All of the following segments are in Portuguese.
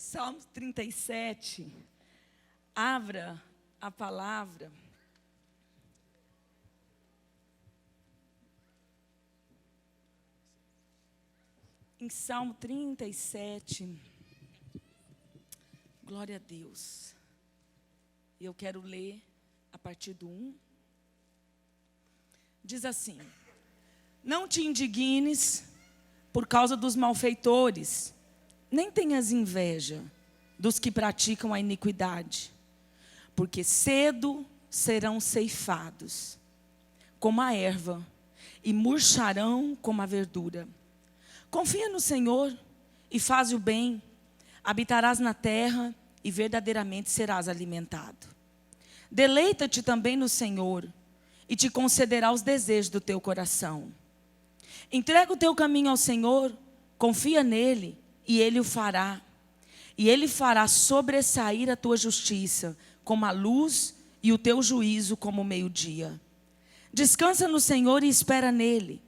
Salmo 37, abra a palavra. Em Salmo 37, glória a Deus. Eu quero ler a partir do 1. Diz assim: não te indignes por causa dos malfeitores, nem tenhas inveja dos que praticam a iniquidade, porque cedo serão ceifados, como a erva, e murcharão como a verdura. Confia no Senhor e faz o bem, habitarás na terra e verdadeiramente serás alimentado. Deleita-te também no Senhor e te concederá os desejos do teu coração. Entrega o teu caminho ao Senhor, confia nele e ele o fará. E ele fará sobressair a tua justiça como a luz e o teu juízo como o meio-dia. Descansa no Senhor e espera nele.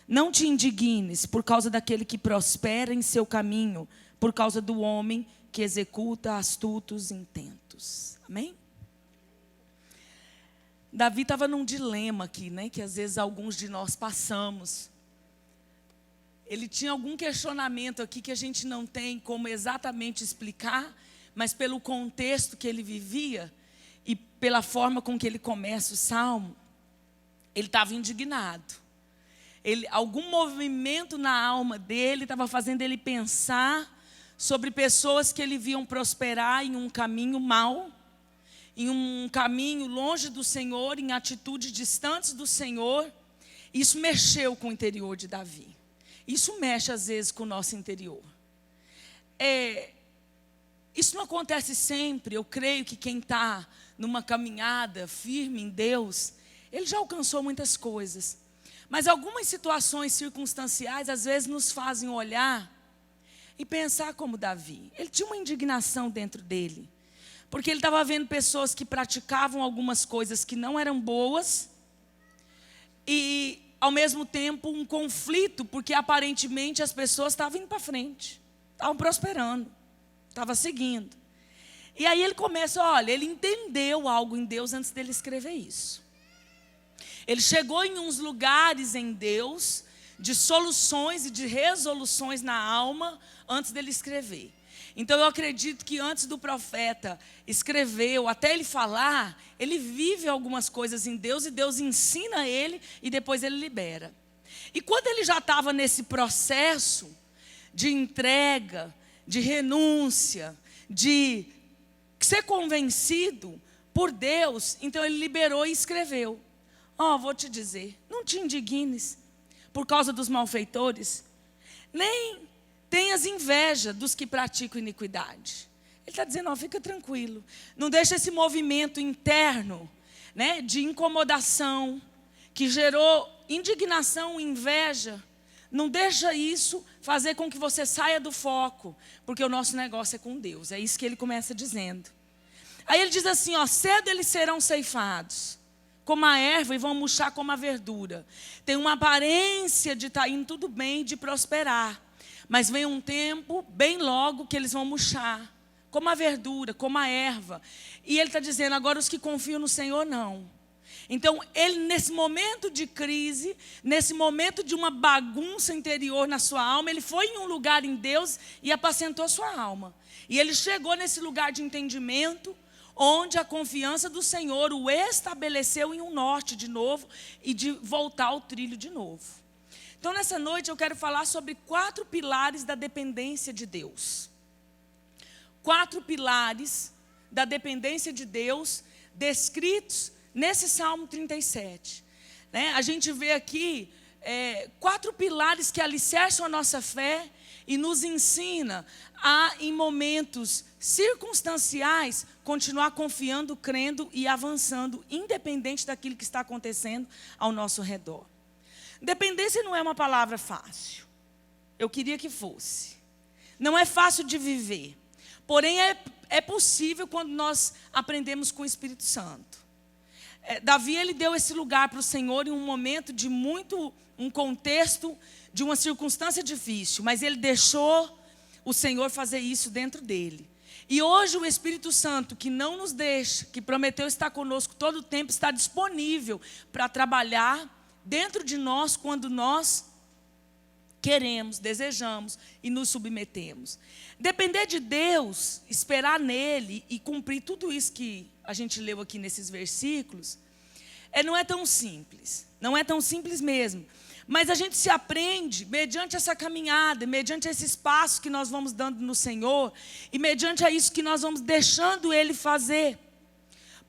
Não te indignes por causa daquele que prospera em seu caminho, por causa do homem que executa astutos intentos. Amém? Davi estava num dilema aqui, né? Que às vezes alguns de nós passamos. Ele tinha algum questionamento aqui que a gente não tem como exatamente explicar, mas pelo contexto que ele vivia e pela forma com que ele começa o Salmo, ele estava indignado. Algum movimento na alma dele estava fazendo ele pensar sobre pessoas que ele viam prosperar em um caminho mau, em um caminho longe do Senhor, em atitudes distantes do Senhor. Isso mexeu com o interior de Davi. Isso mexe às vezes com o nosso interior. Isso não acontece sempre. Eu creio que quem está numa caminhada firme em Deus, ele já alcançou muitas coisas. Mas algumas situações circunstanciais às vezes nos fazem olhar e pensar como Davi. Ele tinha uma indignação dentro dele, porque ele estava vendo pessoas que praticavam algumas coisas que não eram boas e, ao mesmo tempo, um conflito, porque aparentemente as pessoas estavam indo para frente, estavam prosperando, estavam seguindo. E aí ele começa, ele entendeu algo em Deus antes dele escrever isso. Ele chegou em uns lugares em Deus, de soluções e de resoluções na alma, antes dele escrever. Então eu acredito que antes do profeta escrever, ou até ele falar, ele vive algumas coisas em Deus, e Deus ensina ele, e depois ele libera. E quando ele já estava nesse processo de entrega, de renúncia, de ser convencido por Deus, então ele liberou e escreveu. Vou te dizer, não te indignes por causa dos malfeitores, nem tenhas inveja dos que praticam iniquidade. Ele está dizendo, fica tranquilo, não deixa esse movimento interno, né, de incomodação, que gerou indignação e inveja, não deixa isso fazer com que você saia do foco, porque o nosso negócio é com Deus. É isso que ele começa dizendo. Aí ele diz assim, cedo eles serão ceifados como a erva e vão murchar como a verdura. Tem uma aparência de estar indo tudo bem, de prosperar. Mas vem um tempo, bem logo, que eles vão murchar. Como a verdura, como a erva. E ele está dizendo, agora os que confiam no Senhor, não. Então, ele nesse momento de crise, nesse momento de uma bagunça interior na sua alma, ele foi em um lugar em Deus e apacentou sua alma. E ele chegou nesse lugar de entendimento, onde a confiança do Senhor o estabeleceu em um norte de novo e de voltar ao trilho de novo. Então, nessa noite eu quero falar sobre 4 pilares da dependência de Deus. 4 pilares da dependência de Deus descritos nesse Salmo 37. A gente vê aqui 4 pilares que alicerçam a nossa fé e nos ensina a, em momentos circunstanciais, continuar confiando, crendo e avançando, independente daquilo que está acontecendo ao nosso redor. Dependência não é uma palavra fácil. Eu queria que fosse. Não é fácil de viver. Porém, é possível quando nós aprendemos com o Espírito Santo. Davi, ele deu esse lugar para o Senhor em um momento de um contexto, de uma circunstância difícil. Mas ele deixou o Senhor fazer isso dentro dele. E hoje o Espírito Santo, que não nos deixa, que prometeu estar conosco todo o tempo, está disponível para trabalhar dentro de nós quando nós queremos, desejamos e nos submetemos. Depender de Deus, esperar nele e cumprir tudo isso que a gente leu aqui nesses versículos, não é tão simples. Não é tão simples mesmo. Mas a gente se aprende mediante essa caminhada, mediante esses passos que nós vamos dando no Senhor, e mediante isso que nós vamos deixando Ele fazer.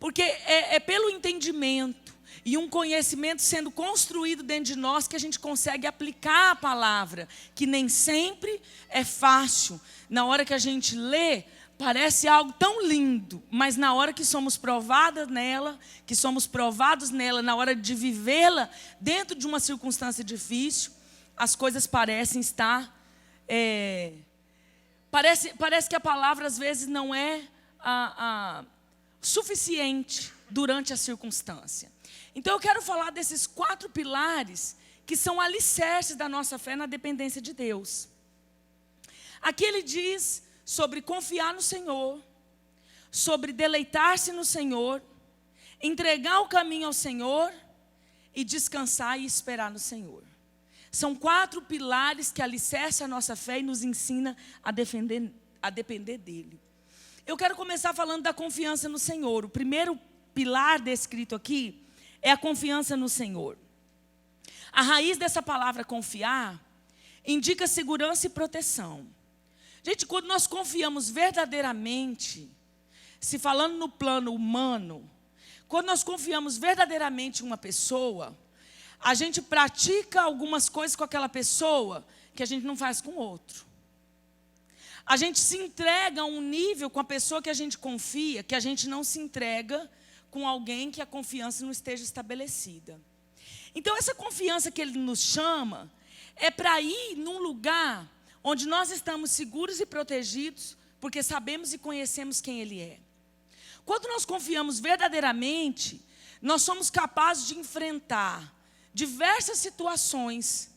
Porque é pelo entendimento e um conhecimento sendo construído dentro de nós que a gente consegue aplicar a palavra, que nem sempre é fácil. Na hora que a gente lê, parece algo tão lindo, mas na hora que somos provadas nela, que somos provados nela, na hora de vivê-la dentro de uma circunstância difícil, as coisas parecem estar... Parece que a palavra às vezes não é suficiente durante a circunstância. Então eu quero falar desses 4 pilares que são alicerces da nossa fé na dependência de Deus. Aqui ele diz sobre confiar no Senhor, sobre deleitar-se no Senhor, entregar o caminho ao Senhor e descansar e esperar no Senhor. São 4 pilares que alicerçam a nossa fé e nos ensina a depender dele. Eu quero começar falando da confiança no Senhor. O primeiro pilar descrito aqui é a confiança no Senhor. A raiz dessa palavra confiar indica segurança e proteção. Gente, quando nós confiamos verdadeiramente, se falando no plano humano, quando nós confiamos verdadeiramente em uma pessoa, a gente pratica algumas coisas com aquela pessoa que a gente não faz com outro. A gente se entrega a um nível com a pessoa que a gente confia, que a gente não se entrega com alguém que a confiança não esteja estabelecida. Então, essa confiança que ele nos chama é para ir num lugar onde nós estamos seguros e protegidos, porque sabemos e conhecemos quem Ele é. Quando nós confiamos verdadeiramente, nós somos capazes de enfrentar diversas situações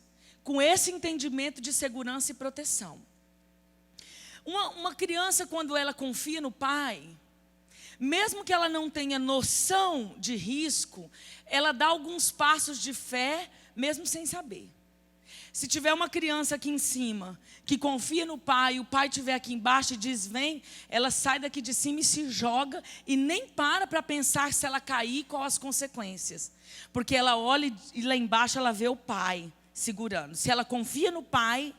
com esse entendimento de segurança e proteção. Uma criança, quando ela confia no pai, mesmo que ela não tenha noção de risco, ela dá alguns passos de fé, mesmo sem saber. Se tiver uma criança aqui em cima, que confia no pai, e o pai estiver aqui embaixo e diz, vem, ela sai daqui de cima e se joga, e nem para pensar se ela cair, qual as consequências. Porque ela olha e lá embaixo ela vê o pai segurando. Se ela confia no pai,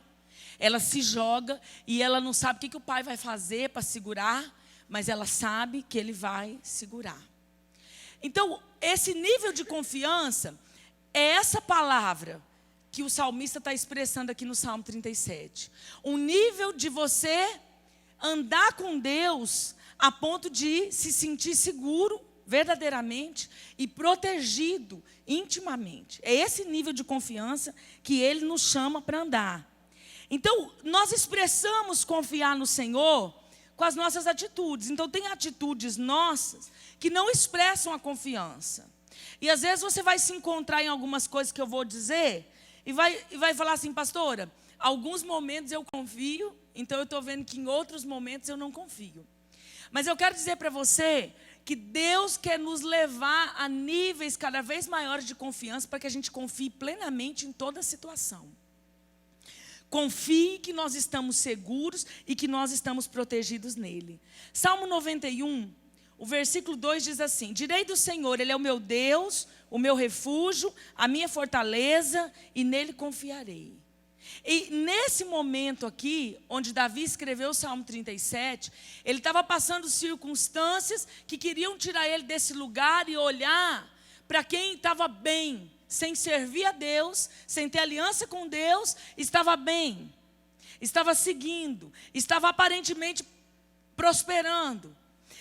ela se joga e ela não sabe o que o pai vai fazer para segurar, mas ela sabe que ele vai segurar. Então, esse nível de confiança é essa palavra que o salmista está expressando aqui no Salmo 37. Um nível de você andar com Deus a ponto de se sentir seguro verdadeiramente e protegido intimamente. É esse nível de confiança que ele nos chama para andar. Então, nós expressamos confiar no Senhor com as nossas atitudes. Então, tem atitudes nossas que não expressam a confiança. E às vezes você vai se encontrar em algumas coisas que eu vou dizer e vai falar assim, pastora, alguns momentos eu confio, então eu estou vendo que em outros momentos eu não confio. Mas eu quero dizer para você que Deus quer nos levar a níveis cada vez maiores de confiança para que a gente confie plenamente em toda a situação. Confie que nós estamos seguros e que nós estamos protegidos nele. Salmo 91, o versículo 2 diz assim, direi do Senhor, Ele é o meu Deus, o meu refúgio, a minha fortaleza, e nele confiarei. E nesse momento aqui, onde Davi escreveu o Salmo 37, ele estava passando circunstâncias que queriam tirar ele desse lugar e olhar para quem estava bem, sem servir a Deus, sem ter aliança com Deus, estava bem, estava seguindo, estava aparentemente prosperando.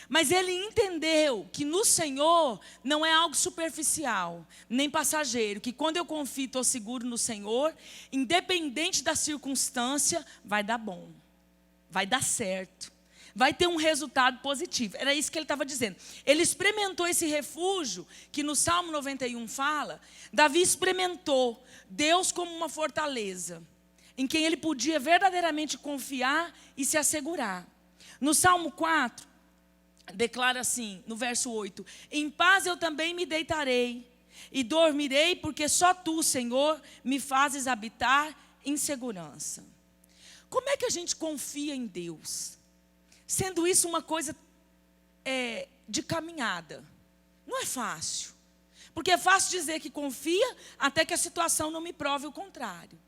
Mas ele entendeu que no Senhor não é algo superficial, nem passageiro, que quando eu confio, estou seguro no Senhor, independente da circunstância, vai dar bom, vai dar certo, vai ter um resultado positivo. Era isso que ele estava dizendo. Ele experimentou esse refúgio, que no Salmo 91 fala, Davi experimentou Deus como uma fortaleza. em quem ele podia verdadeiramente confiar e se assegurar. No Salmo 4, declara assim, no verso 8: em paz eu também me deitarei e dormirei, porque só tu, Senhor, me fazes habitar em segurança. Como é que a gente confia em Deus? Sendo isso uma coisa de caminhada. Não é fácil. Porque é fácil dizer que confia até que a situação não me prove o contrário.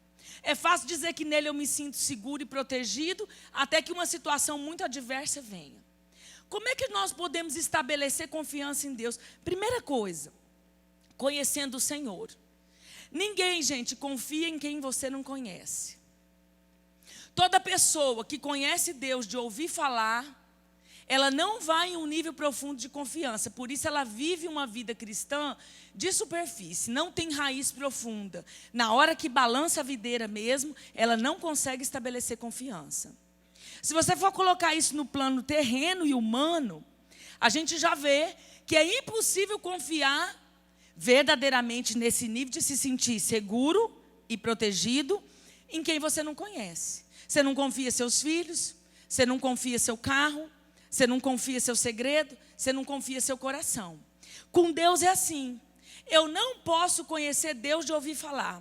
É fácil dizer que nele eu me sinto seguro e protegido até que uma situação muito adversa venha. Como é que nós podemos estabelecer confiança em Deus? Primeira coisa, conhecendo o Senhor. Ninguém, gente, confia em quem você não conhece. Toda pessoa que conhece Deus de ouvir falar, ela não vai em um nível profundo de confiança. Por isso ela vive uma vida cristã de superfície, não tem raiz profunda. Na hora que balança a videira mesmo, ela não consegue estabelecer confiança. Se você for colocar isso no plano terreno e humano, a gente já vê que é impossível confiar verdadeiramente nesse nível de se sentir seguro e protegido em quem você não conhece. Você não confia seus filhos, você não confia seu carro, você não confia seu segredo, você não confia seu coração. Com Deus é assim. Eu não posso conhecer Deus de ouvir falar.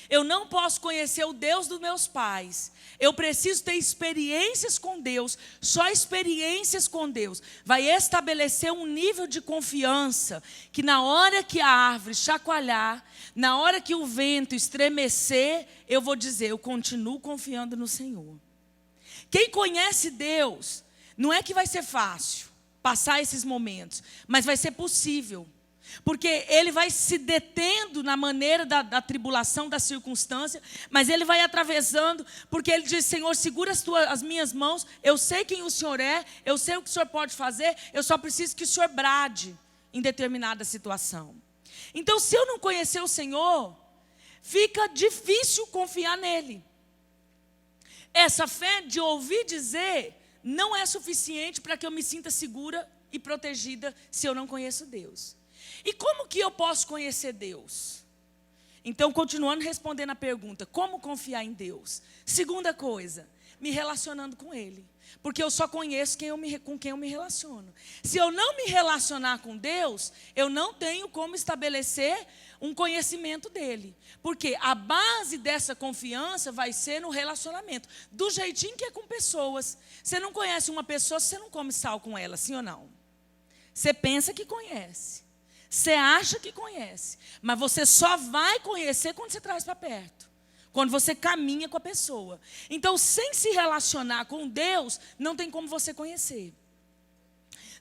Eu não posso conhecer o Deus dos meus pais. Eu preciso ter experiências com Deus. Só experiências com Deus vai estabelecer um nível de confiança que na hora que a árvore chacoalhar, na hora que o vento estremecer, eu vou dizer, eu continuo confiando no Senhor. Quem conhece Deus, não é que vai ser fácil passar esses momentos, mas vai ser possível. Porque ele vai se detendo na maneira da tribulação, da circunstância, mas ele vai atravessando, porque ele diz, Senhor, segura as minhas mãos, eu sei quem o Senhor é, eu sei o que o Senhor pode fazer, eu só preciso que o Senhor brade em determinada situação. Então, se eu não conhecer o Senhor, fica difícil confiar nele. Essa fé de ouvir dizer não é suficiente para que eu me sinta segura e protegida se eu não conheço Deus. E como que eu posso conhecer Deus? Então, continuando respondendo a pergunta, como confiar em Deus? Segunda coisa, me relacionando com Ele. Porque eu só conheço com quem eu me relaciono. Se eu não me relacionar com Deus, eu não tenho como estabelecer um conhecimento dEle. Porque a base dessa confiança vai ser no relacionamento. Do jeitinho que é com pessoas. Você não conhece uma pessoa, você não come sal com ela, sim ou não? Você pensa que conhece. Você acha que conhece. Mas você só vai conhecer quando você traz para perto. Quando você caminha com a pessoa. Então, sem se relacionar com Deus, não tem como você conhecer.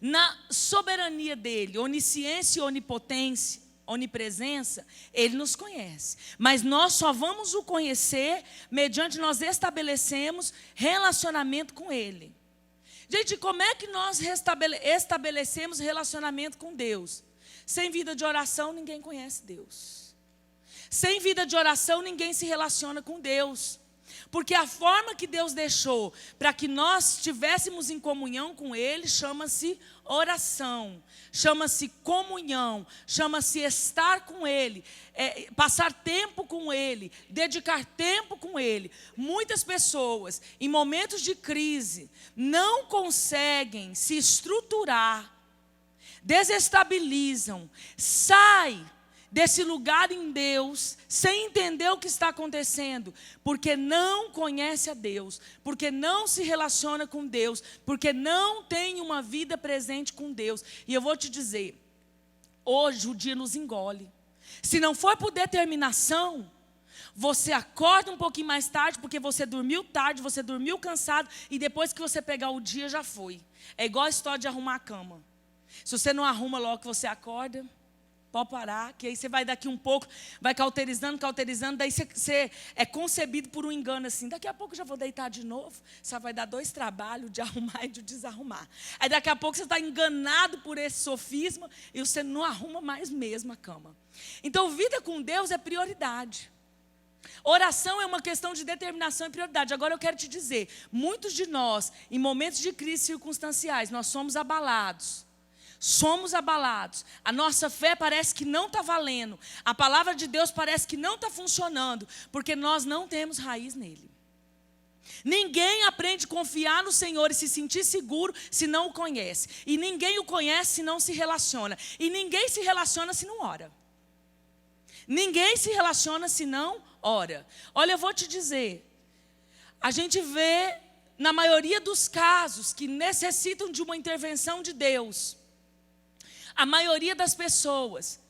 Na soberania dEle, onisciência e onipotência, onipresença, Ele nos conhece. Mas nós só vamos o conhecer mediante nós estabelecemos relacionamento com Ele. Gente, como é que nós estabelecemos relacionamento com Deus? Sem vida de oração, ninguém conhece Deus. Sem vida de oração, ninguém se relaciona com Deus. Porque a forma que Deus deixou para que nós estivéssemos em comunhão com Ele, chama-se oração, chama-se comunhão, chama-se estar com Ele, passar tempo com Ele, dedicar tempo com Ele. Muitas pessoas, em momentos de crise, não conseguem se estruturar, desestabilizam, saem desse lugar em Deus, sem entender o que está acontecendo, porque não conhece a Deus, porque não se relaciona com Deus, porque não tem uma vida presente com Deus. E eu vou te dizer, hoje o dia nos engole. Se não for por determinação, você acorda um pouquinho mais tarde, porque você dormiu tarde, você dormiu cansado, e depois que você pegar o dia, já foi. É igual a história de arrumar a cama. Se você não arruma logo que você acorda, pode parar, que aí você vai daqui um pouco, vai cauterizando, daí você é concebido por um engano assim, daqui a pouco eu já vou deitar de novo, só vai dar 2 trabalhos de arrumar e de desarrumar. Aí daqui a pouco você está enganado por esse sofisma e você não arruma mais mesmo a cama. Então, vida com Deus é prioridade. Oração é uma questão de determinação e prioridade. Agora eu quero te dizer, muitos de nós, em momentos de crise circunstanciais, nós somos abalados. somos abalados, a nossa fé parece que não está valendo, a palavra de Deus parece que não está funcionando, porque nós não temos raiz nele. Ninguém aprende a confiar no Senhor e se sentir seguro se não o conhece. E ninguém o conhece se não se relaciona. E ninguém se relaciona se não ora. Ninguém se relaciona se não ora. Olha, eu vou te dizer, a gente vê na maioria dos casos que necessitam de uma intervenção de Deus, a maioria das pessoas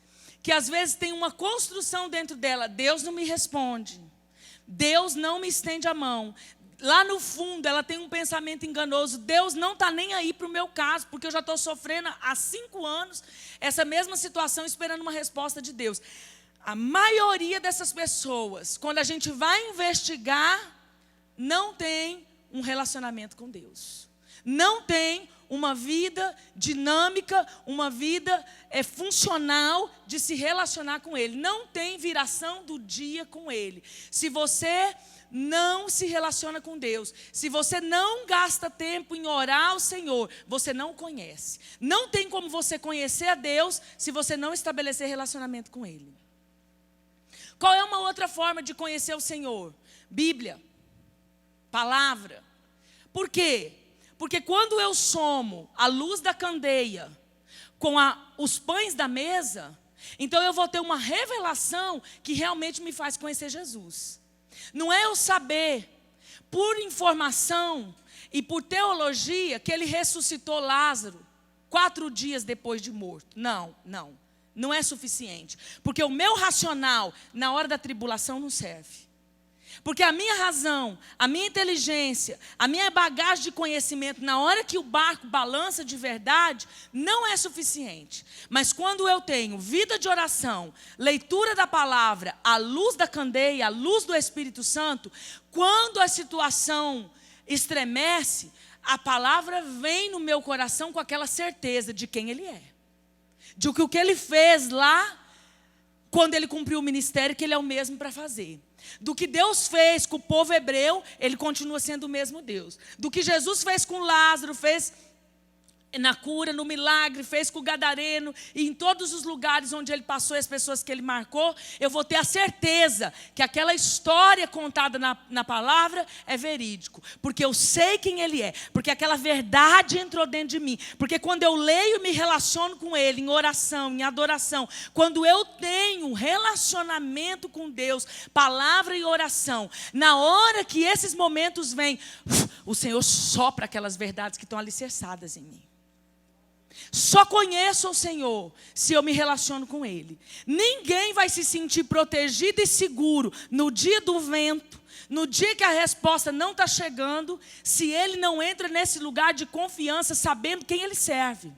que às vezes tem uma construção dentro dela, Deus não me responde, Deus não me estende a mão. Lá no fundo ela tem um pensamento enganoso, Deus não está nem aí para o meu caso, porque eu já estou sofrendo há 5 anos essa mesma situação esperando uma resposta de Deus. A maioria dessas pessoas, quando a gente vai investigar, não tem um relacionamento com Deus. Não tem uma vida dinâmica, uma vida funcional de se relacionar com Ele. Não tem viração do dia com Ele. Se você não se relaciona com Deus, se você não gasta tempo em orar ao Senhor, você não o conhece. Não tem como você conhecer a Deus se você não estabelecer relacionamento com Ele. Qual é uma outra forma de conhecer o Senhor? Bíblia, palavra. Por quê? Porque quando eu somo a luz da candeia com os pães da mesa, então eu vou ter uma revelação que realmente me faz conhecer Jesus. Não é eu saber, por informação e por teologia, que ele ressuscitou Lázaro 4 dias depois de morto. Não é suficiente. Porque o meu racional, na hora da tribulação, não serve. Porque a minha razão, a minha inteligência, a minha bagagem de conhecimento, na hora que o barco balança de verdade, não é suficiente. Mas quando eu tenho vida de oração, leitura da palavra, a luz da candeia, a luz do Espírito Santo, quando a situação estremece, a palavra vem no meu coração com aquela certeza de quem Ele é. De que o que Ele fez lá, quando Ele cumpriu o ministério, que Ele é o mesmo para fazer. Do que Deus fez com o povo hebreu, Ele continua sendo o mesmo Deus. Do que Jesus fez com Lázaro, fez na cura, no milagre, fez com o gadareno, e em todos os lugares onde Ele passou e as pessoas que Ele marcou, eu vou ter a certeza que aquela história contada na palavra é verídico, porque eu sei quem Ele é, porque aquela verdade entrou dentro de mim, porque quando eu leio e me relaciono com Ele, em oração, em adoração, quando eu tenho relacionamento com Deus, palavra e oração, na hora que esses momentos vêm, o Senhor sopra aquelas verdades que estão alicerçadas em mim. Só conheço o Senhor se eu me relaciono com Ele. Ninguém vai se sentir protegido e seguro no dia do vento, no dia que a resposta não está chegando, se ele não entra nesse lugar de confiança, sabendo quem ele serve,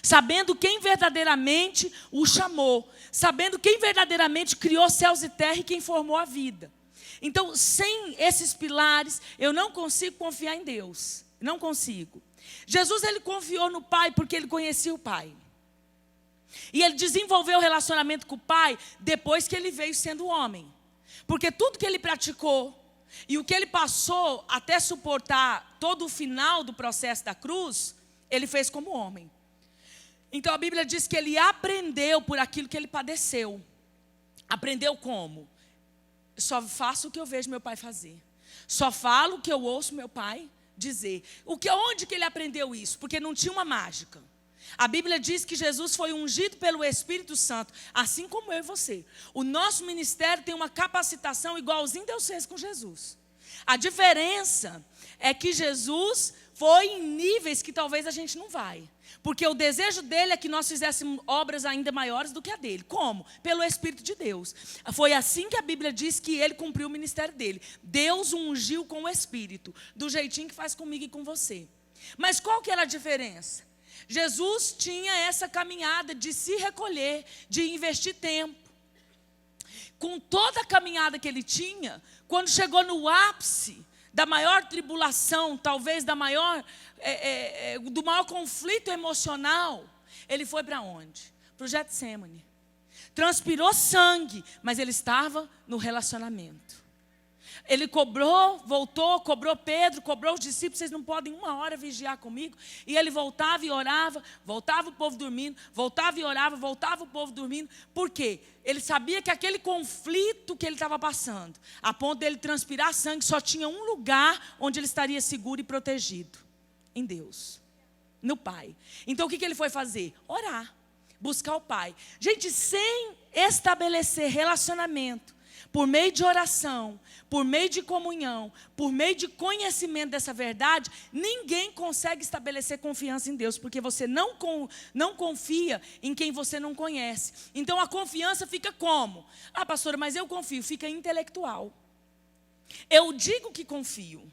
sabendo quem verdadeiramente o chamou, sabendo quem verdadeiramente criou céus e terra e quem formou a vida. Então, sem esses pilares, eu não consigo confiar em Deus. Não consigo. Jesus, ele confiou no Pai porque ele conhecia o Pai. E ele desenvolveu o relacionamento com o Pai depois que ele veio sendo homem. Porque tudo que ele praticou e o que ele passou até suportar todo o final do processo da cruz, ele fez como homem. Então a Bíblia diz que ele aprendeu por aquilo que ele padeceu. Aprendeu como? Só faço o que eu vejo meu pai fazer. Só falo o que eu ouço meu pai dizer. Onde que ele aprendeu isso? Porque não tinha uma mágica. A Bíblia diz que Jesus foi ungido pelo Espírito Santo, assim como eu e você. O nosso ministério tem uma capacitação igualzinho Deus fez com Jesus. A diferença é que Jesus foi em níveis que talvez a gente não vai. Porque o desejo dele é que nós fizéssemos obras ainda maiores do que a dele. Como? Pelo Espírito de Deus. Foi assim que a Bíblia diz que ele cumpriu o ministério dele. Deus o ungiu com o Espírito, do jeitinho que faz comigo e com você. Mas qual que era a diferença? Jesus tinha essa caminhada de se recolher, de investir tempo. Com toda a caminhada que ele tinha, quando chegou no ápice da maior tribulação, talvez do maior conflito emocional, ele foi para onde? Para o Getsêmani. Transpirou sangue, mas ele estava no relacionamento. Ele cobrou, voltou, cobrou Pedro, cobrou os discípulos, vocês não podem 1 hora vigiar comigo. E ele voltava e orava, voltava o povo dormindo, voltava e orava, voltava o povo dormindo. Por quê? Ele sabia que aquele conflito que ele estava passando, a ponto dele transpirar sangue, só tinha um lugar onde ele estaria seguro e protegido. Em Deus, no Pai. Então o que ele foi fazer? Orar, buscar o Pai. Gente, sem estabelecer relacionamento, por meio de oração, por meio de comunhão, por meio de conhecimento dessa verdade, ninguém consegue estabelecer confiança em Deus, porque você não confia em quem você não conhece. Então a confiança fica como? Ah, pastora, mas eu confio, fica intelectual. Eu digo que confio.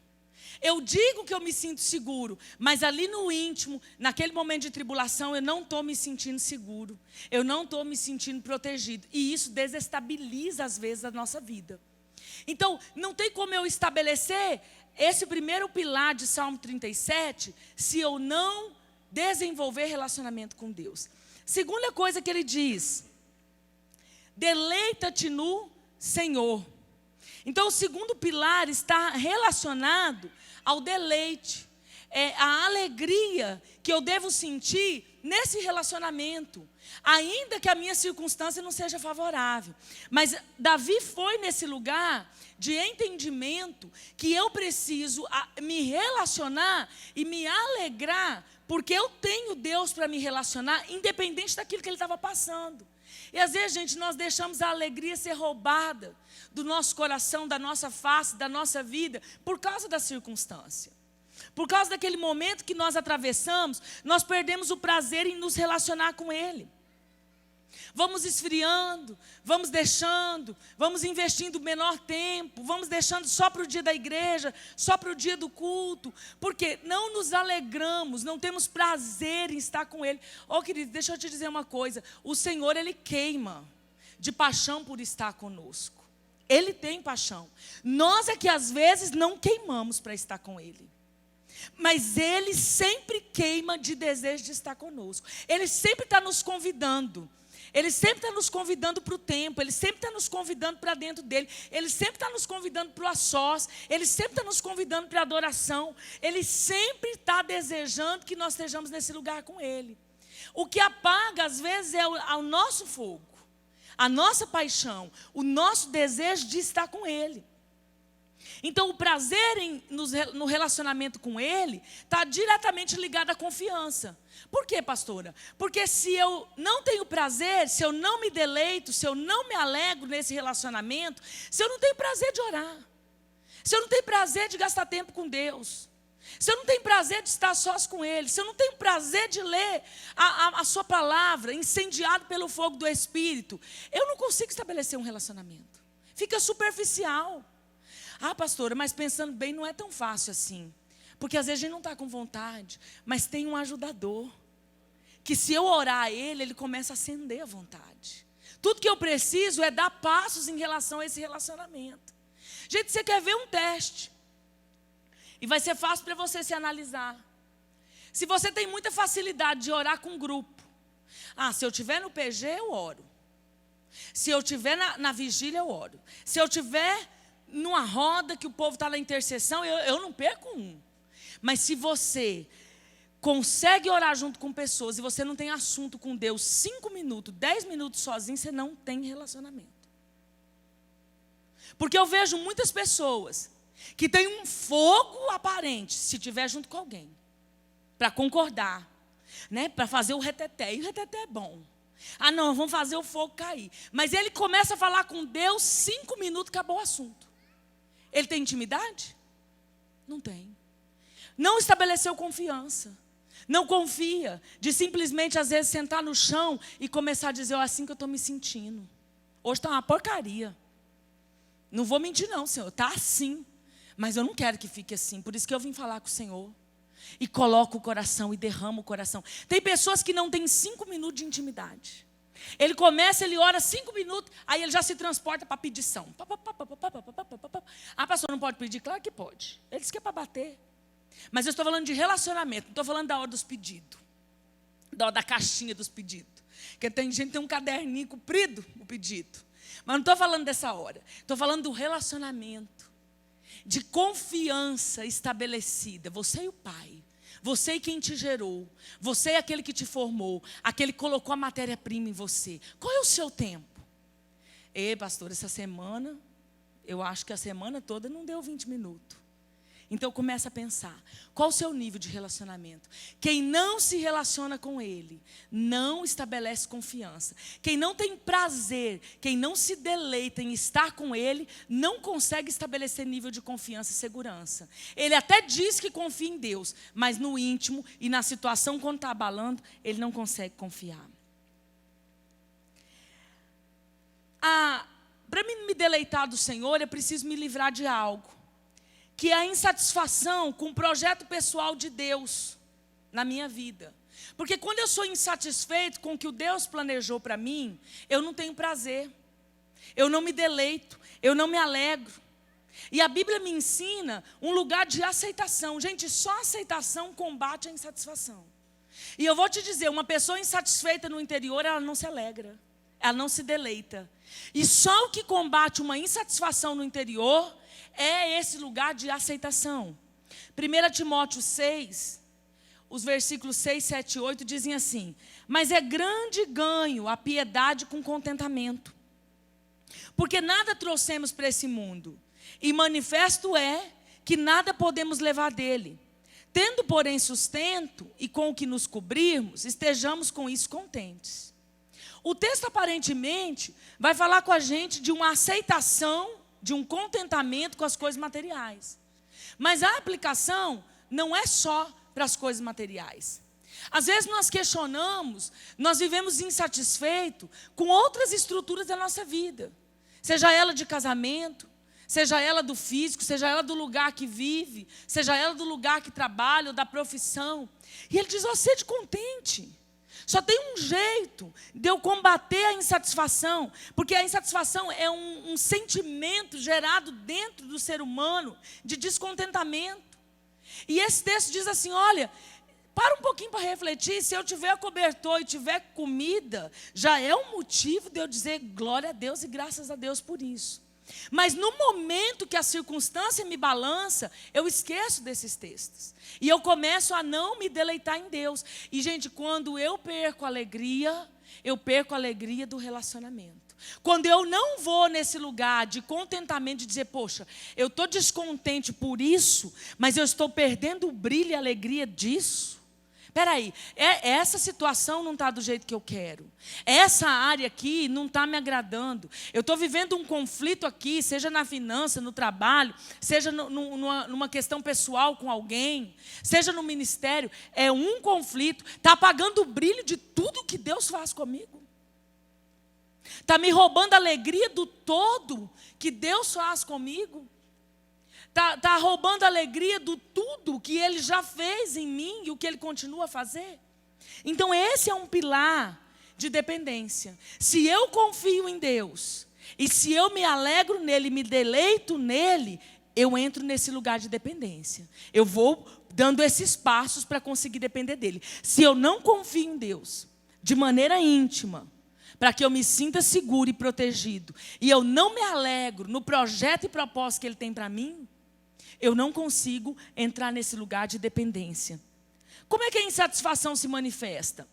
Eu digo que eu me sinto seguro, mas ali no íntimo, naquele momento de tribulação, eu não estou me sentindo seguro. Eu não estou me sentindo protegido. E isso desestabiliza, às vezes, a nossa vida. Então, não tem como eu estabelecer esse primeiro pilar de Salmo 37, se eu não desenvolver relacionamento com Deus. Segunda coisa que ele diz: deleita-te no Senhor. Então, o segundo pilar está relacionado ao deleite, a alegria que eu devo sentir nesse relacionamento, ainda que a minha circunstância não seja favorável. Mas Davi foi nesse lugar de entendimento que eu preciso me relacionar e me alegrar, porque eu tenho Deus para me relacionar, independente daquilo que ele estava passando. E às vezes, gente, nós deixamos a alegria ser roubada do nosso coração, da nossa face, da nossa vida, por causa da circunstância. Por causa daquele momento que nós atravessamos, nós perdemos o prazer em nos relacionar com Ele. Vamos esfriando, vamos deixando, vamos investindo menor tempo, vamos deixando só para o dia da igreja, só para o dia do culto, porque não nos alegramos, não temos prazer em estar com Ele. Querido, deixa eu te dizer uma coisa, o Senhor, Ele queima de paixão por estar conosco. Ele tem paixão. Nós é que às vezes não queimamos para estar com Ele. Mas Ele sempre queima de desejo de estar conosco. Ele sempre está nos convidando. Ele sempre está nos convidando para o tempo. Ele sempre está nos convidando para dentro dEle. Ele sempre está nos convidando para o a sós. Ele sempre está nos convidando para a adoração. Ele sempre está desejando que nós estejamos nesse lugar com Ele. O que apaga às vezes é o nosso fogo, a nossa paixão, o nosso desejo de estar com Ele. Então o prazer no relacionamento com Ele está diretamente ligado à confiança. Por quê, pastora? Porque se eu não tenho prazer, se eu não me deleito, se eu não me alegro nesse relacionamento, se eu não tenho prazer de orar, se eu não tenho prazer de gastar tempo com Deus, se eu não tenho prazer de estar sós com Ele, se eu não tenho prazer de ler a sua palavra, incendiado pelo fogo do Espírito, eu não consigo estabelecer um relacionamento. Fica superficial. Ah, pastora, mas pensando bem, não é tão fácil assim. Porque às vezes a gente não está com vontade, mas tem um ajudador, que se eu orar a Ele, Ele começa a acender a vontade. Tudo que eu preciso é dar passos em relação a esse relacionamento. Gente, você quer ver um teste, e vai ser fácil para você se analisar. Se você tem muita facilidade de orar com grupo, se eu estiver no PG, eu oro. Se eu estiver na vigília, eu oro. Se eu estiver numa roda que o povo está na intercessão, eu não perco um. Mas se você consegue orar junto com pessoas e você não tem assunto com Deus 5 minutos, 10 minutos sozinho, você não tem relacionamento. Porque eu vejo muitas pessoas que têm um fogo aparente, se estiver junto com alguém, para concordar, né, para fazer o reteté. E o reteté é bom. Não, vamos fazer o fogo cair. Mas ele começa a falar com Deus, 5 minutos, acabou o assunto. Ele tem intimidade? Não tem. Não estabeleceu confiança. Não confia de simplesmente, às vezes, sentar no chão e começar a dizer: assim que eu estou me sentindo. Hoje está uma porcaria. Não vou mentir não, Senhor, está assim. Mas eu não quero que fique assim. Por isso que eu vim falar com o Senhor. E coloco o coração e derramo o coração. Tem pessoas que não têm 5 minutos de intimidade. Ele começa, ele ora 5 minutos, aí ele já se transporta para pedição. Pastor, não pode pedir? Claro que pode. Ele disse que é para bater. Mas eu estou falando de relacionamento, não estou falando da hora dos pedidos. Da hora da caixinha dos pedidos. Porque tem gente que tem um caderninho comprido, o pedido. Mas não estou falando dessa hora. Estou falando do relacionamento. de confiança estabelecida. Você e o Pai. Você e quem te gerou. Você é aquele que te formou. Aquele que colocou a matéria-prima em você. Qual é o seu tempo? Pastor, essa semana, eu acho que a semana toda não deu 20 minutos. Então começa a pensar, qual o seu nível de relacionamento? Quem não se relaciona com Ele, não estabelece confiança. Quem não tem prazer, quem não se deleita em estar com Ele, não consegue estabelecer nível de confiança e segurança. Ele até diz que confia em Deus, mas no íntimo e na situação quando está abalando, ele não consegue confiar. Para me deleitar do Senhor, eu preciso me livrar de algo. Que é a insatisfação com o projeto pessoal de Deus na minha vida. Porque quando eu sou insatisfeito com o que o Deus planejou para mim, eu não tenho prazer, eu não me deleito, eu não me alegro. E a Bíblia me ensina um lugar de aceitação. Gente, só aceitação combate a insatisfação. E eu vou te dizer, uma pessoa insatisfeita no interior, ela não se alegra, ela não se deleita. E só o que combate uma insatisfação no interior é esse lugar de aceitação. 1 Timóteo 6, os versículos 6, 7 e 8 dizem assim: mas é grande ganho a piedade com contentamento, porque nada trouxemos para esse mundo, e manifesto é que nada podemos levar dele. Tendo, porém, sustento e com o que nos cobrirmos, estejamos com isso contentes. O texto aparentemente vai falar com a gente de uma aceitação, de um contentamento com as coisas materiais. Mas a aplicação não é só para as coisas materiais. Às vezes nós questionamos, nós vivemos insatisfeitos com outras estruturas da nossa vida. Seja ela de casamento, seja ela do físico, seja ela do lugar que vive, seja ela do lugar que trabalha ou da profissão. E ele diz, sede contente. Só tem um jeito de eu combater a insatisfação, porque a insatisfação é um sentimento gerado dentro do ser humano de descontentamento. E esse texto diz assim, olha, para um pouquinho para refletir, se eu tiver cobertor e tiver comida, já é um motivo de eu dizer glória a Deus e graças a Deus por isso. Mas no momento que a circunstância me balança, eu esqueço desses textos. E eu começo a não me deleitar em Deus. E, gente, quando eu perco a alegria do relacionamento. Quando eu não vou nesse lugar de contentamento, de dizer, poxa, eu estou descontente por isso, mas eu estou perdendo o brilho e a alegria disso. Espera aí, essa situação não está do jeito que eu quero. Essa área aqui não está me agradando. Eu estou vivendo um conflito aqui, seja na finança, no trabalho, seja numa questão pessoal com alguém, seja no ministério. É um conflito, está apagando o brilho de tudo que Deus faz comigo. Está me roubando a alegria do todo que Deus faz comigo. Está roubando a alegria do tudo que Ele já fez em mim e o que Ele continua a fazer. Então esse é um pilar de dependência. Se eu confio em Deus e se eu me alegro nele, me deleito nele, eu entro nesse lugar de dependência. Eu vou dando esses passos para conseguir depender dele. Se eu não confio em Deus de maneira íntima, para que eu me sinta seguro e protegido, e eu não me alegro no projeto e propósito que Ele tem para mim, eu não consigo entrar nesse lugar de dependência. Como é que a insatisfação se manifesta?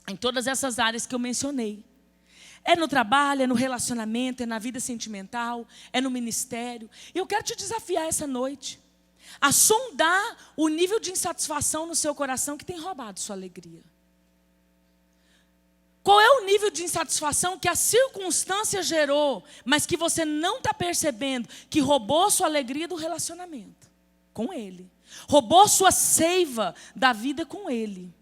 Em todas essas áreas que eu mencionei. É no trabalho, é no relacionamento, é na vida sentimental, é no ministério. E eu quero te desafiar essa noite a sondar o nível de insatisfação no seu coração que tem roubado sua alegria. Qual é o nível de insatisfação que a circunstância gerou, mas que você não está percebendo, que roubou sua alegria do relacionamento com Ele? Roubou sua seiva da vida com Ele.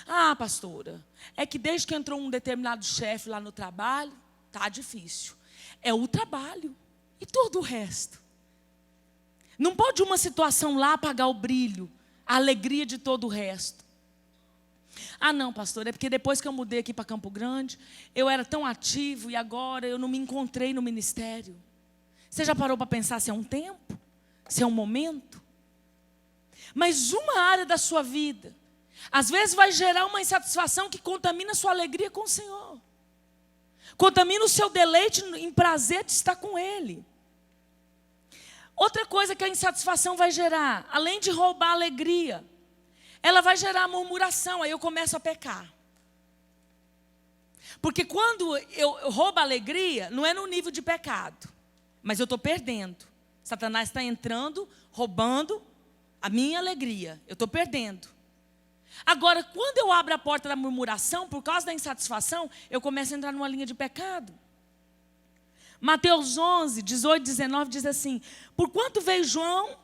Ah, pastora, é que desde que entrou um determinado chefe lá no trabalho, tá difícil. É o trabalho e todo o resto. Não pode uma situação lá apagar o brilho, a alegria de todo o resto. Ah, não, pastor, é porque depois que eu mudei aqui para Campo Grande, eu era tão ativo e agora eu não me encontrei no ministério. Você já parou para pensar se é um tempo? Se é um momento? Mas uma área da sua vida, às vezes vai gerar uma insatisfação que contamina a sua alegria com o Senhor. Contamina o seu deleite em prazer de estar com Ele. Outra coisa que a insatisfação vai gerar, além de roubar a alegria, ela vai gerar a murmuração, aí eu começo a pecar. Porque quando eu roubo a alegria, não é no nível de pecado, mas eu estou perdendo. Satanás está entrando, roubando a minha alegria, eu estou perdendo. Agora, quando eu abro a porta da murmuração, por causa da insatisfação, eu começo a entrar numa linha de pecado. Mateus 11, 18, 19 diz assim: porquanto veio João,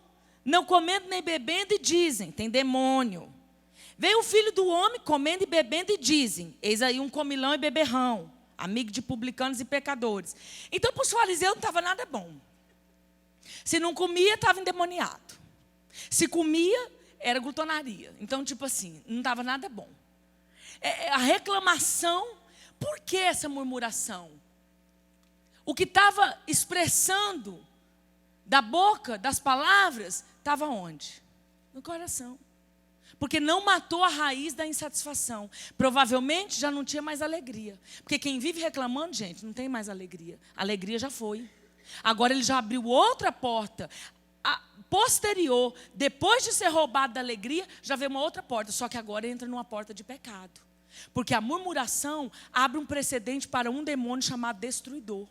não comendo nem bebendo, e dizem, tem demônio. Veio o filho do homem, comendo e bebendo, e dizem, eis aí um comilão e beberrão, amigo de publicanos e pecadores. Então, para os fariseus não estava nada bom. Se não comia, estava endemoniado. Se comia, era glutonaria. Então, tipo assim, não estava nada bom. A reclamação, por que essa murmuração? O que estava expressando da boca, das palavras, estava onde? No coração. Porque não matou a raiz da insatisfação. Provavelmente já não tinha mais alegria. Porque quem vive reclamando, gente, não tem mais alegria. A alegria já foi. Agora ele já abriu outra porta. Posterior, depois de ser roubado da alegria, já veio uma outra porta. Só que agora entra numa porta de pecado. Porque a murmuração abre um precedente para um demônio chamado destruidor.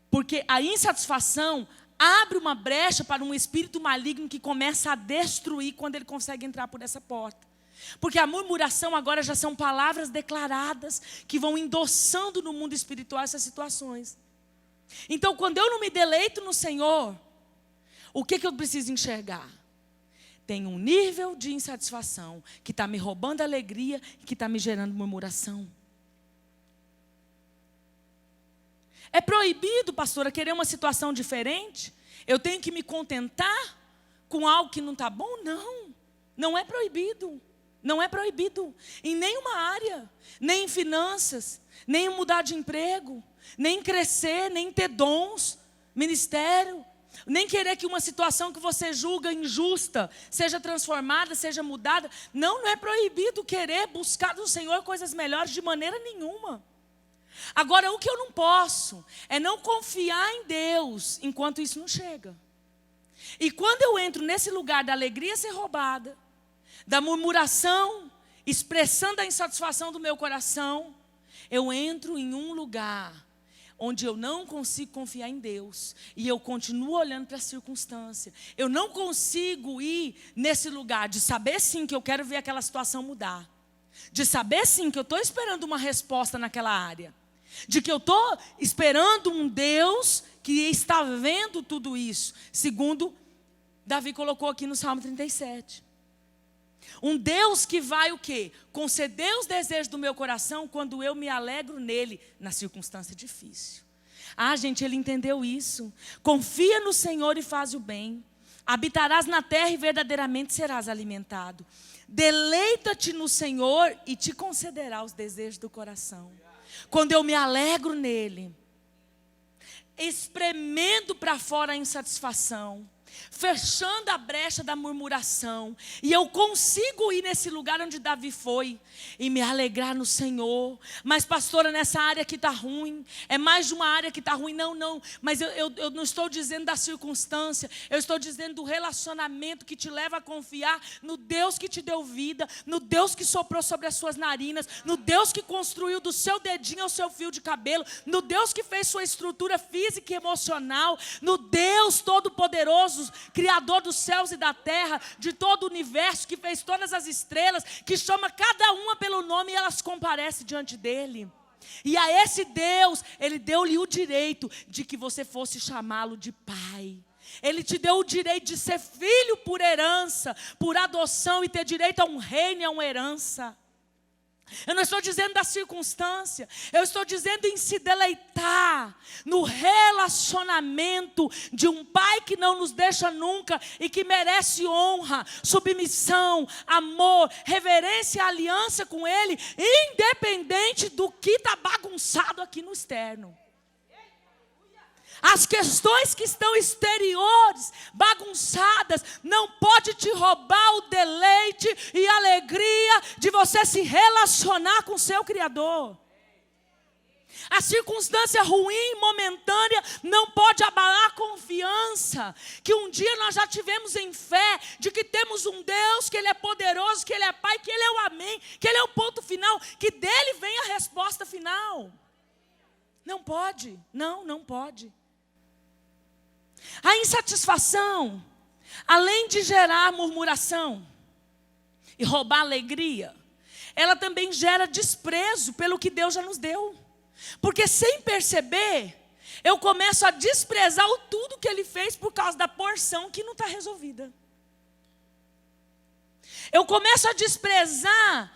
Porque a insatisfação abre uma brecha para um espírito maligno que começa a destruir quando ele consegue entrar por essa porta. Porque a murmuração agora já são palavras declaradas que vão endossando no mundo espiritual essas situações. Então, quando eu não me deleito no Senhor, o que eu preciso enxergar? Tem um nível de insatisfação que está me roubando a alegria e que está me gerando murmuração. É proibido, pastora, querer uma situação diferente? Eu tenho que me contentar com algo que não está bom? Não, não é proibido. Não é proibido em nenhuma área, nem em finanças, nem em mudar de emprego, nem em crescer, nem em ter dons, ministério, nem querer que uma situação que você julga injusta seja transformada, seja mudada. Não, não é proibido querer buscar do Senhor coisas melhores de maneira nenhuma. Agora, o que eu não posso é não confiar em Deus enquanto isso não chega. E quando eu entro nesse lugar da alegria ser roubada, da murmuração, expressando a insatisfação do meu coração, eu entro em um lugar onde eu não consigo confiar em Deus, e eu continuo olhando para a circunstância. Eu não consigo ir nesse lugar de saber sim que eu quero ver aquela situação mudar, de saber sim que eu estou esperando uma resposta naquela área, de que eu estou esperando um Deus que está vendo tudo isso, segundo Davi colocou aqui no Salmo 37. Um Deus que vai o quê? Conceder os desejos do meu coração quando eu me alegro nele, na circunstância difícil. Ah, gente, ele entendeu isso. Confia no Senhor e faz o bem. Habitarás na terra e verdadeiramente serás alimentado. Deleita-te no Senhor e te concederá os desejos do coração. Quando eu me alegro nele, espremendo para fora a insatisfação, fechando a brecha da murmuração, e eu consigo ir nesse lugar onde Davi foi e me alegrar no Senhor. Mas pastora, nessa área que está ruim, é mais de uma área que está ruim. Não, mas eu não estou dizendo da circunstância, eu estou dizendo do relacionamento que te leva a confiar no Deus que te deu vida, no Deus que soprou sobre as suas narinas, no Deus que construiu do seu dedinho ao seu fio de cabelo, no Deus que fez sua estrutura física e emocional, no Deus todo-poderoso, Criador dos céus e da terra, de todo o universo, que fez todas as estrelas, que chama cada uma pelo nome e elas comparecem diante dele. E a esse Deus, ele deu-lhe o direito de que você fosse chamá-lo de pai. Ele te deu o direito de ser filho por herança, por adoção, e ter direito a um reino e a uma herança. Eu não estou dizendo da circunstância, eu estou dizendo em se deleitar no relacionamento de um pai que não nos deixa nunca e que merece honra, submissão, amor, reverência, aliança com ele, independente do que está bagunçado aqui no externo. As questões que estão exteriores, bagunçadas, não pode te roubar o deleite e a alegria de você se relacionar com o seu Criador. A circunstância ruim, momentânea, não pode abalar a confiança que um dia nós já tivemos em fé, de que temos um Deus, que Ele é poderoso, que Ele é Pai, que Ele é o amém, que Ele é o ponto final, que dele vem a resposta final. Não pode, não pode. A insatisfação, além de gerar murmuração e roubar alegria, ela também gera desprezo pelo que Deus já nos deu. Porque sem perceber, eu começo a desprezar o tudo que Ele fez por causa da porção que não está resolvida. Eu começo a desprezar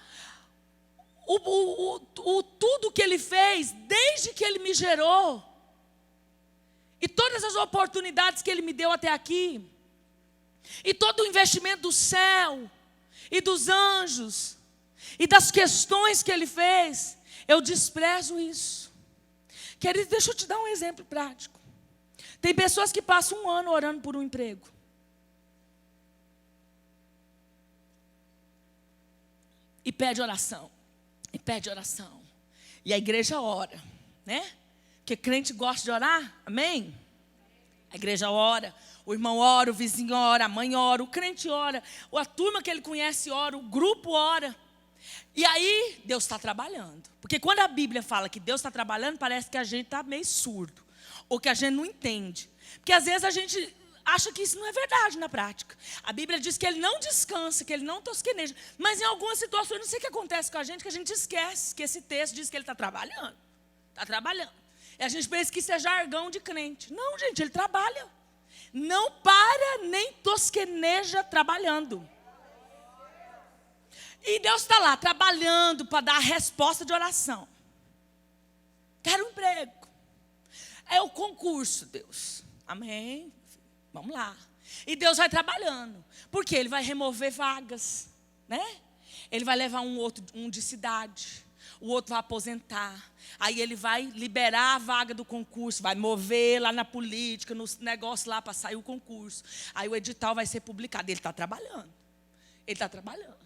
o tudo que Ele fez desde que Ele me gerou. E todas as oportunidades que Ele me deu até aqui. E todo o investimento do céu e dos anjos e das questões que Ele fez. Eu desprezo isso. Querido, deixa eu te dar um exemplo prático. Tem pessoas que passam um ano orando por um emprego. E pede oração. E pede oração. E a igreja ora, né? Porque crente gosta de orar, amém? A igreja ora, o irmão ora, o vizinho ora, a mãe ora, o crente ora, a turma que ele conhece ora, o grupo ora. E aí, Deus está trabalhando. Porque quando a Bíblia fala que Deus está trabalhando, parece que a gente está meio surdo. Ou que a gente não entende. Porque às vezes a gente acha que isso não é verdade na prática. A Bíblia diz que Ele não descansa, que Ele não tosqueneja. Mas em algumas situações, não sei o que acontece com a gente, que a gente esquece que esse texto diz que Ele está trabalhando. Está trabalhando. E a gente pensa que isso é jargão de crente. Não, gente, Ele trabalha. Não para nem tosqueneja trabalhando. E Deus está lá trabalhando para dar a resposta de oração. Quero um emprego. É o concurso, Deus. Amém. Vamos lá. E Deus vai trabalhando. Porque Ele vai remover vagas, né? Ele vai levar um de cidade. O outro vai aposentar. Aí Ele vai liberar a vaga do concurso. Vai mover lá na política, nos negócios lá para sair o concurso. Aí o edital vai ser publicado. Ele está trabalhando. Ele está trabalhando.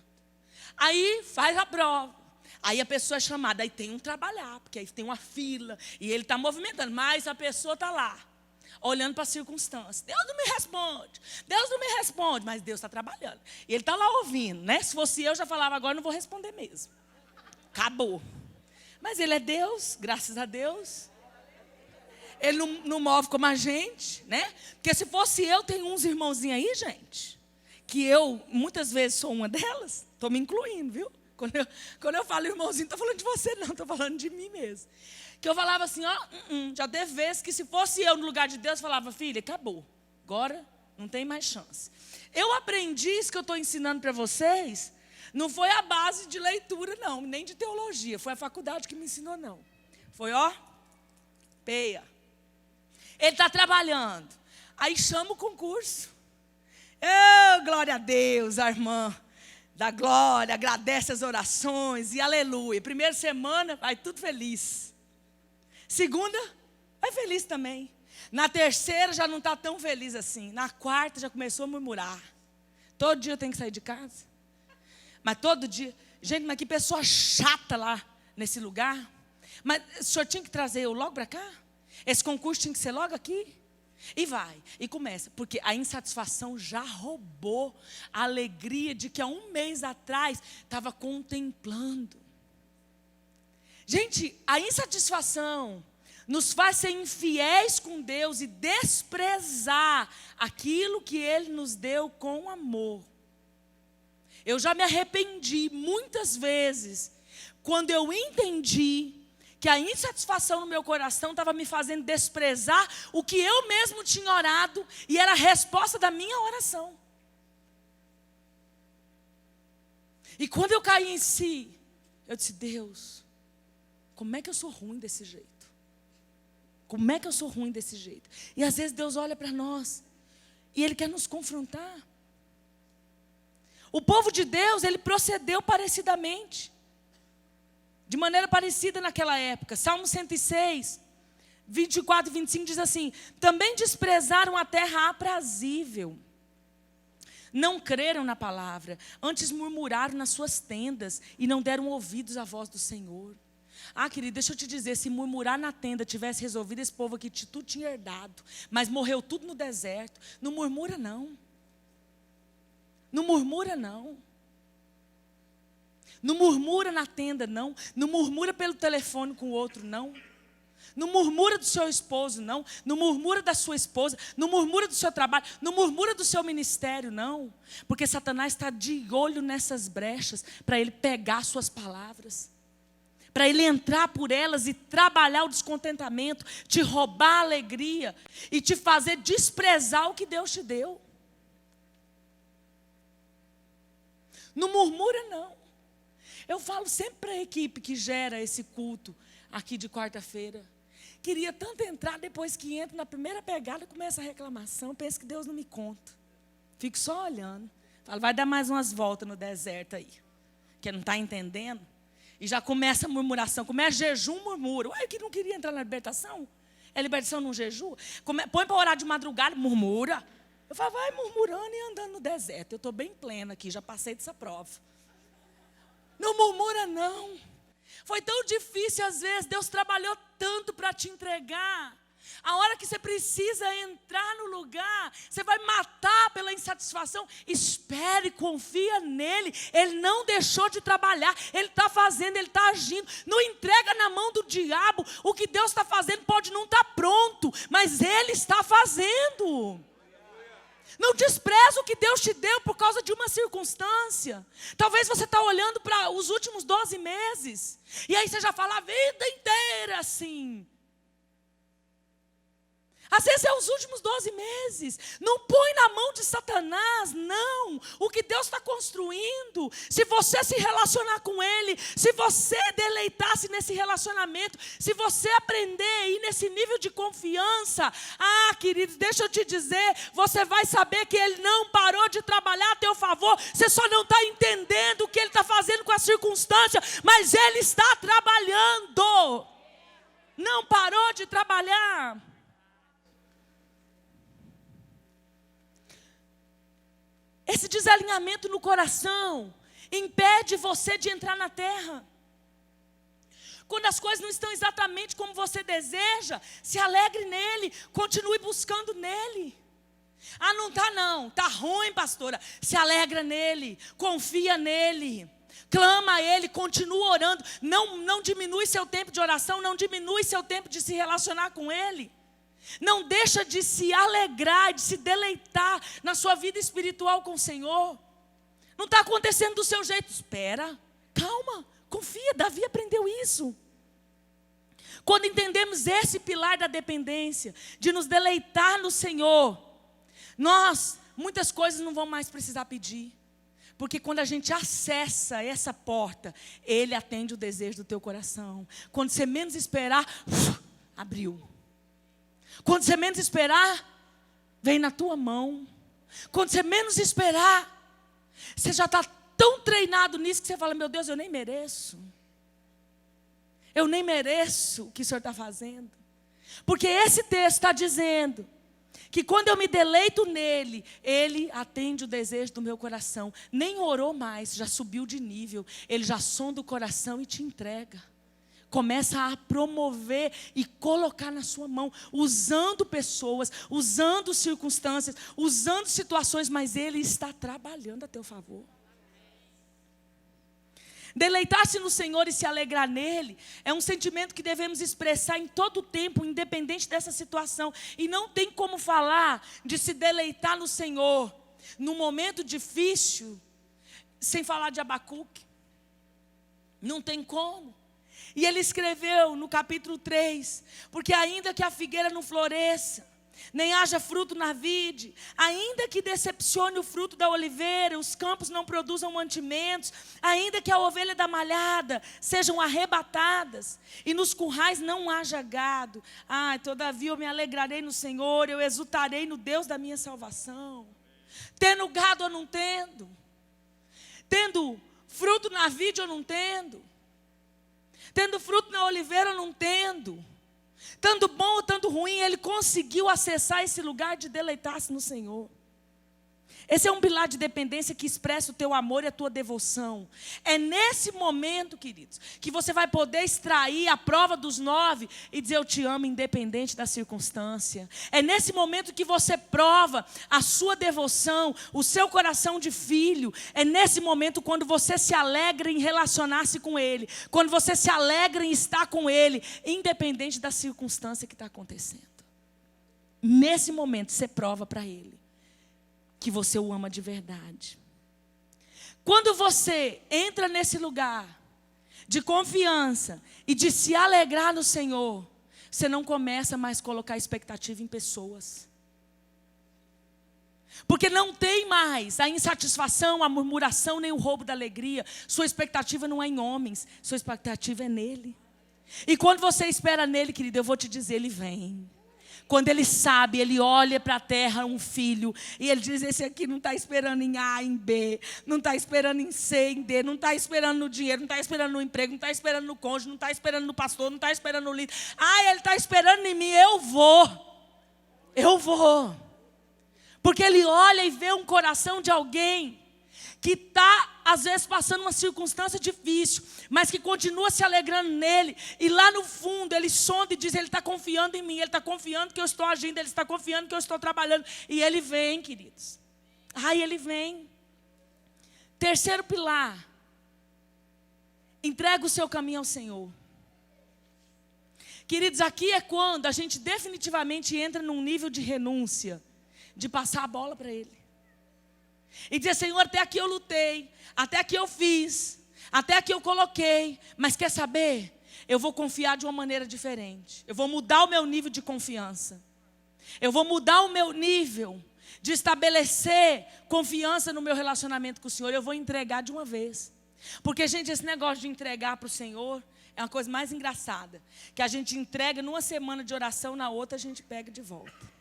Aí faz a prova. Aí a pessoa é chamada. Aí tem um trabalhar. Porque aí tem uma fila. E ele está movimentando. Mas a pessoa está lá. Olhando para a circunstância. Deus não me responde. Deus não me responde. Mas Deus está trabalhando. E ele está lá ouvindo, né? Se fosse eu, já falava agora, não vou responder mesmo. Acabou. Mas Ele é Deus, graças a Deus. Ele não move como a gente, né? Porque se fosse eu, tem uns irmãozinhos aí, gente, que eu muitas vezes sou uma delas. Estou me incluindo, viu? Quando eu falo irmãozinho, não estou falando de você não, estou falando de mim mesmo. Que eu falava assim, ó, já teve vezes que se fosse eu no lugar de Deus, falava, filha, acabou. Agora não tem mais chance. Eu aprendi isso que eu estou ensinando para vocês. Não foi a base de leitura, não, nem de teologia. Foi a faculdade que me ensinou, não. Foi, ó, peia. Ele está trabalhando. Aí chama o concurso. Glória a Deus, a irmã da glória, agradece as orações e aleluia. Primeira semana, vai tudo feliz. Segunda, vai feliz também. Na terceira, já não está tão feliz assim. Na quarta, já começou a murmurar. Todo dia eu tenho que sair de casa. Mas todo dia, gente, mas que pessoa chata lá nesse lugar. Mas o senhor tinha que trazer eu logo para cá? Esse concurso tinha que ser logo aqui? E vai, e começa. Porque a insatisfação já roubou a alegria de que há um mês atrás estava contemplando. Gente, a insatisfação nos faz ser infiéis com Deus e desprezar aquilo que Ele nos deu com amor. Eu já me arrependi muitas vezes, quando eu entendi que a insatisfação no meu coração estava me fazendo desprezar o que eu mesmo tinha orado e era a resposta da minha oração. E quando eu caí em si, eu disse, Deus, como é que eu sou ruim desse jeito? Como é que eu sou ruim desse jeito? E às vezes Deus olha para nós e Ele quer nos confrontar. O povo de Deus, ele procedeu parecidamente. De maneira parecida naquela época. Salmo 106, 24 e 25 diz assim: também desprezaram a terra aprazível. Não creram na palavra, antes murmuraram nas suas tendas e não deram ouvidos à voz do Senhor. Ah, querido, deixa eu te dizer, se murmurar na tenda tivesse resolvido, esse povo aqui tudo tinha herdado, mas morreu tudo no deserto. Não murmura não. Não murmura não. Não murmura na tenda não. Não murmura pelo telefone com o outro não. Não murmura do seu esposo não. Não murmura da sua esposa. Não murmura do seu trabalho. Não murmura do seu ministério não. Porque Satanás está de olho nessas brechas para ele pegar suas palavras, para ele entrar por elas e trabalhar o descontentamento, te roubar a alegria e te fazer desprezar o que Deus te deu. Não murmura não. Eu falo sempre para a equipe que gera esse culto aqui de quarta-feira. Queria tanto entrar, depois que entra na primeira pegada, começa a reclamação, penso que Deus não me conta. Fico só olhando. Falo, vai dar mais umas voltas no deserto aí, que não está entendendo. E já começa a murmuração, começa jejum, murmura. Ué, que não queria entrar na libertação? É libertação num jejum? Põe para orar de madrugada, murmura. Eu falo, vai murmurando e andando no deserto. Eu estou bem plena aqui, já passei dessa prova. Não murmura não. Foi tão difícil às vezes, Deus trabalhou tanto para te entregar. A hora que você precisa entrar no lugar, você vai matar pela insatisfação. Espere, confia nele. Ele não deixou de trabalhar. Ele está fazendo, ele está agindo. Não entrega na mão do diabo. O que Deus está fazendo pode não estar pronto, mas ele está fazendo. Não despreza o que Deus te deu por causa de uma circunstância. Talvez você está olhando para os últimos 12 meses. E aí você já fala a vida inteira assim. Às vezes é os últimos 12 meses. Não põe na mão de Satanás, não. O que Deus está construindo, se você se relacionar com Ele, se você deleitar-se nesse relacionamento, se você aprender a ir nesse nível de confiança, querido, deixa eu te dizer, você vai saber que Ele não parou de trabalhar a teu favor. Você só não está entendendo o que Ele está fazendo com a circunstância, mas Ele está trabalhando. Não parou de trabalhar. Esse desalinhamento no coração impede você de entrar na terra. Quando as coisas não estão exatamente como você deseja, se alegre nele, continue buscando nele. Não está não, está ruim, pastora. Se alegra nele, confia nele, clama a ele, continua orando. Não diminui seu tempo de oração, não diminui seu tempo de se relacionar com ele. Não deixa de se alegrar, de se deleitar na sua vida espiritual com o Senhor. Não está acontecendo do seu jeito. Espera, calma, confia. Davi aprendeu isso. Quando entendemos esse pilar da dependência, de nos deleitar no Senhor, muitas coisas não vamos mais precisar pedir. Porque quando a gente acessa essa porta, Ele atende o desejo do teu coração. Quando você menos esperar, abriu. Quando você menos esperar, vem na tua mão. Quando você menos esperar, você já está tão treinado nisso que você fala, meu Deus, eu nem mereço. Eu nem mereço o que o Senhor está fazendo. Porque esse texto está dizendo que quando eu me deleito nele, Ele atende o desejo do meu coração. Nem orou mais, já subiu de nível. Ele já sonda o coração e te entrega. Começa a promover e colocar na sua mão, usando pessoas, usando circunstâncias, usando situações, mas Ele está trabalhando a teu favor. Deleitar-se no Senhor e se alegrar nele é um sentimento que devemos expressar em todo o tempo, independente dessa situação. E não tem como falar de se deleitar no Senhor num momento difícil sem falar de Abacuque. Não tem como. E ele escreveu no capítulo 3, porque ainda que a figueira não floresça, nem haja fruto na vide, ainda que decepcione o fruto da oliveira, os campos não produzam mantimentos, ainda que a ovelha da malhada sejam arrebatadas, e nos currais não haja gado, todavia eu me alegrarei no Senhor, eu exultarei no Deus da minha salvação. Tendo gado ou não tendo, tendo fruto na vide ou não tendo, tendo fruto na oliveira ou não tendo, tanto bom ou tanto ruim, ele conseguiu acessar esse lugar de deleitar-se no Senhor. Esse é um pilar de dependência que expressa o teu amor e a tua devoção. É nesse momento, queridos, que você vai poder extrair a prova dos 9 e dizer: eu te amo independente da circunstância. É nesse momento que você prova a sua devoção, o seu coração de filho. É nesse momento quando você se alegra em relacionar-se com Ele. Quando você se alegra em estar com Ele, independente da circunstância que está acontecendo. Nesse momento você prova para Ele que você o ama de verdade. Quando você entra nesse lugar de confiança e de se alegrar no Senhor, você não começa mais a colocar expectativa em pessoas. Porque não tem mais a insatisfação, a murmuração, nem o roubo da alegria. Sua expectativa não é em homens, sua expectativa é nele. E quando você espera nele, querido, eu vou te dizer, ele vem. Quando ele sabe, ele olha para a terra, um filho, e ele diz: esse aqui não está esperando em A, em B, não está esperando em C, em D, não está esperando no dinheiro, não está esperando no emprego, não está esperando no cônjuge, não está esperando no pastor, não está esperando no líder. Ele está esperando em mim, eu vou. Porque ele olha e vê um coração de alguém que está, às vezes, passando uma circunstância difícil, mas que continua se alegrando nele, e lá no fundo ele sonda e diz: ele está confiando em mim, ele está confiando que eu estou agindo, ele está confiando que eu estou trabalhando, e ele vem, queridos. Ele vem. Terceiro pilar: entrega o seu caminho ao Senhor. Queridos, aqui é quando a gente definitivamente entra num nível de renúncia, de passar a bola para Ele. E dizer: Senhor, até aqui eu lutei, até aqui eu fiz, até aqui eu coloquei, mas quer saber? Eu vou confiar de uma maneira diferente. Eu vou mudar o meu nível de confiança. Eu vou mudar o meu nível de estabelecer confiança no meu relacionamento com o Senhor. Eu vou entregar de uma vez. Porque, gente, esse negócio de entregar para o Senhor é uma coisa mais engraçada. Que a gente entrega numa semana de oração, na outra a gente pega de volta.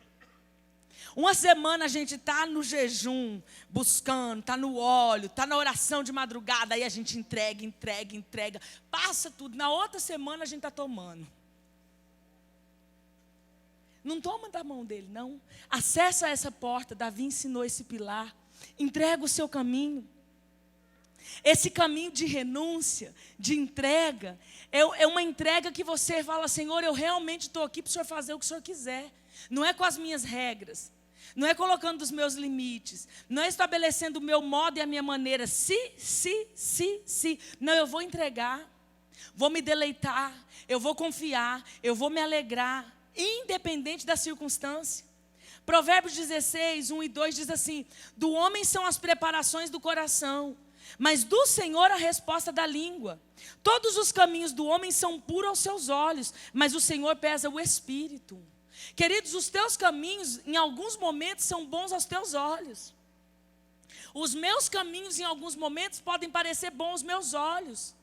Uma semana a gente está no jejum, buscando, está no óleo, está na oração de madrugada, aí a gente entrega, passa tudo. Na outra semana a gente está tomando. Não toma da mão dele, não. Acessa essa porta, Davi ensinou esse pilar. Entrega o seu caminho. Esse caminho de renúncia, de entrega, é uma entrega que você fala: Senhor, eu realmente estou aqui para o Senhor fazer o que o Senhor quiser. Não é com as minhas regras. Não é colocando os meus limites. Não é estabelecendo o meu modo e a minha maneira. Se. Não, eu vou entregar. Vou me deleitar. Eu vou confiar. Eu vou me alegrar. Independente da circunstância. Provérbios 16, 1 e 2 diz assim: do homem são as preparações do coração, mas do Senhor a resposta da língua. Todos os caminhos do homem são puros aos seus olhos, mas o Senhor pesa o espírito. Queridos, os teus caminhos, em alguns momentos, são bons aos teus olhos. Os meus caminhos, em alguns momentos, podem parecer bons aos meus olhos.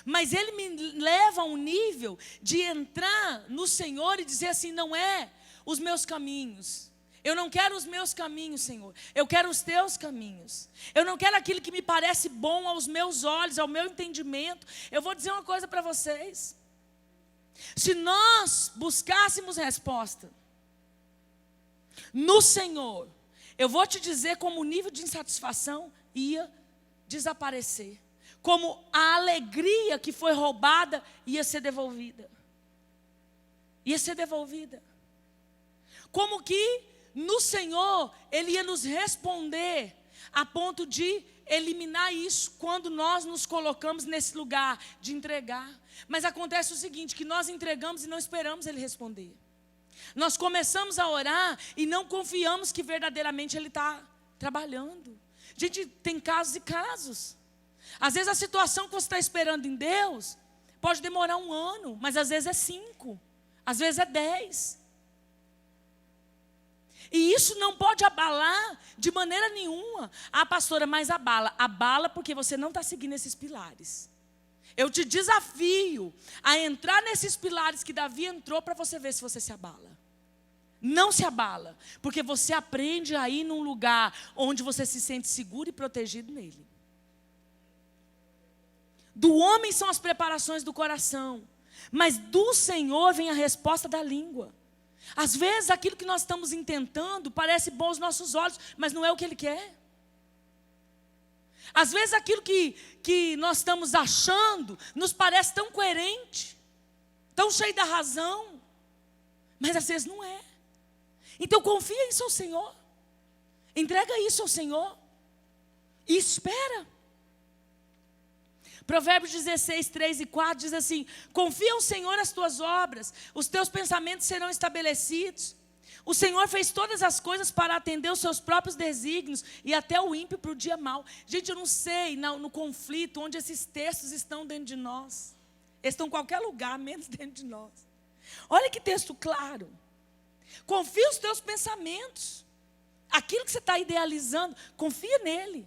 Mas Ele me leva a um nível de entrar no Senhor e dizer assim: não é os meus caminhos. Eu não quero os meus caminhos, Senhor. Eu quero os teus caminhos. Eu não quero aquilo que me parece bom aos meus olhos, ao meu entendimento. Eu vou dizer uma coisa para vocês. Se nós buscássemos resposta no Senhor, eu vou te dizer como o nível de insatisfação ia desaparecer. Como a alegria que foi roubada ia ser devolvida. Ia ser devolvida. Como que no Senhor Ele ia nos responder a ponto de eliminar isso quando nós nos colocamos nesse lugar de entregar. Mas acontece o seguinte, que nós entregamos e não esperamos Ele responder. Nós começamos a orar e não confiamos que verdadeiramente Ele está trabalhando. Gente, tem casos e casos. Às vezes a situação que você está esperando em Deus pode demorar 1 ano, mas às vezes é 5, às vezes é 10. E isso não pode abalar de maneira nenhuma. Pastora, mas abala. Abala porque você não está seguindo esses pilares. Eu te desafio a entrar nesses pilares que Davi entrou para você ver se você se abala. Não se abala, porque você aprende a ir num lugar onde você se sente seguro e protegido nele. Do homem são as preparações do coração, mas do Senhor vem a resposta da língua. Às vezes aquilo que nós estamos intentando parece bom aos nossos olhos, mas não é o que Ele quer. Às vezes aquilo que nós estamos achando nos parece tão coerente, tão cheio da razão, mas às vezes não é. Então confia isso ao Senhor, entrega isso ao Senhor e espera. Provérbios 16, 3 e 4 diz assim: confia ao Senhor as tuas obras, os teus pensamentos serão estabelecidos. O Senhor fez todas as coisas para atender os seus próprios desígnios e até o ímpio para o dia mau. Gente, eu não sei no conflito onde esses textos estão dentro de nós. Eles estão em qualquer lugar, menos dentro de nós. Olha que texto claro. Confia os teus pensamentos. Aquilo que você está idealizando, confia nele.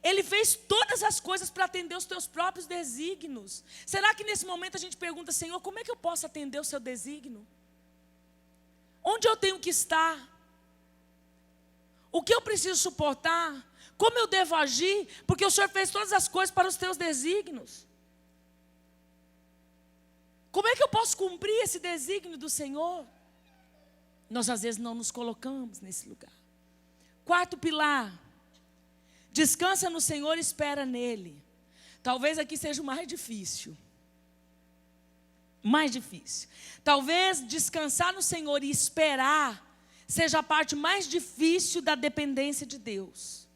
Ele fez todas as coisas para atender os teus próprios desígnios. Será que nesse momento a gente pergunta: Senhor, como é que eu posso atender o seu desígnio? Onde eu tenho que estar? O que eu preciso suportar? Como eu devo agir? Porque o Senhor fez todas as coisas para os teus desígnios. Como é que eu posso cumprir esse desígnio do Senhor? Nós às vezes não nos colocamos nesse lugar. Quarto pilar: descansa no Senhor e espera nele. Talvez aqui seja o mais difícil. Mais difícil. Talvez descansar no Senhor e esperar seja a parte mais difícil da dependência de Deus.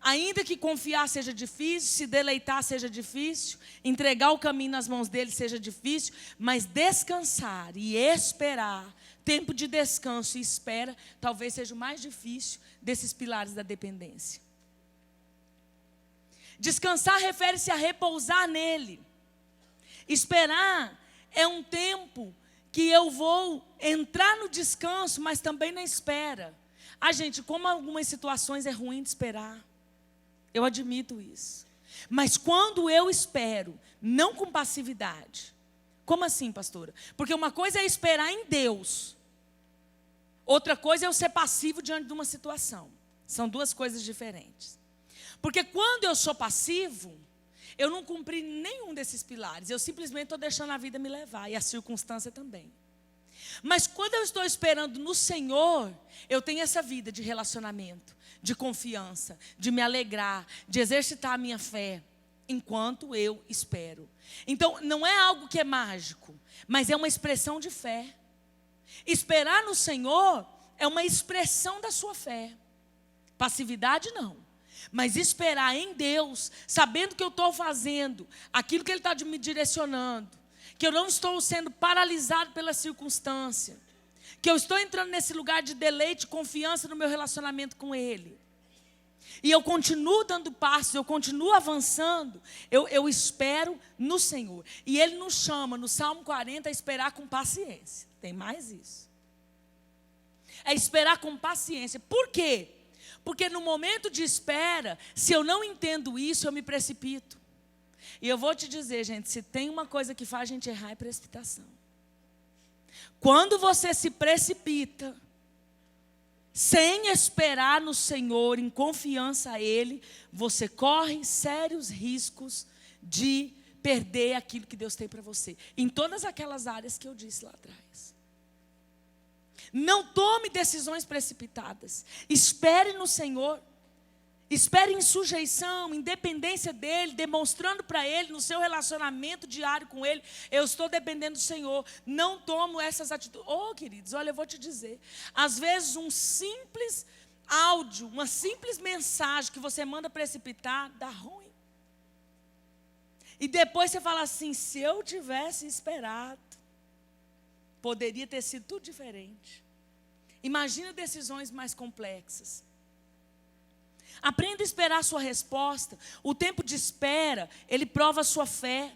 Ainda que confiar seja difícil, se deleitar seja difícil, entregar o caminho nas mãos dele seja difícil, mas descansar e esperar, tempo de descanso e espera, talvez seja o mais difícil desses pilares da dependência. Descansar refere-se a repousar nele. Esperar é um tempo que eu vou entrar no descanso, mas também na espera. Gente, como algumas situações é ruim de esperar. Eu admito isso. Mas quando eu espero, não com passividade. Como assim, pastora? Porque uma coisa é esperar em Deus. Outra coisa é eu ser passivo diante de uma situação. São duas coisas diferentes. Porque quando eu sou passivo, eu não cumpri nenhum desses pilares. Eu simplesmente estou deixando a vida me levar. E a circunstância também. Mas quando eu estou esperando no Senhor, eu tenho essa vida de relacionamento, de confiança, de me alegrar, de exercitar a minha fé, enquanto eu espero. Então, não é algo que é mágico, mas é uma expressão de fé. Esperar no Senhor é uma expressão da sua fé. Passividade não. Mas esperar em Deus, sabendo que eu estou fazendo aquilo que Ele está me direcionando, que eu não estou sendo paralisado pela circunstância, que eu estou entrando nesse lugar de deleite e confiança no meu relacionamento com Ele. E eu continuo dando passos, eu continuo avançando, eu espero no Senhor. E Ele nos chama, no Salmo 40, a esperar com paciência. Tem mais isso. É esperar com paciência. Por quê? Porque no momento de espera, se eu não entendo isso, eu me precipito. E eu vou te dizer, gente, se tem uma coisa que faz a gente errar, é precipitação. Quando você se precipita, sem esperar no Senhor, em confiança a Ele, você corre sérios riscos de perder aquilo que Deus tem para você. Em todas aquelas áreas que eu disse lá atrás. Não tome decisões precipitadas. Espere no Senhor. Espere em sujeição, em dependência dEle, demonstrando para Ele, no seu relacionamento diário com Ele, eu estou dependendo do Senhor. Não tomo essas atitudes. Queridos, olha, eu vou te dizer. Às vezes um simples áudio, uma simples mensagem que você manda precipitar, dá ruim. E depois você fala assim: se eu tivesse esperado, poderia ter sido tudo diferente. Imagina decisões mais complexas. Aprenda a esperar a sua resposta. O tempo de espera, ele prova a sua fé.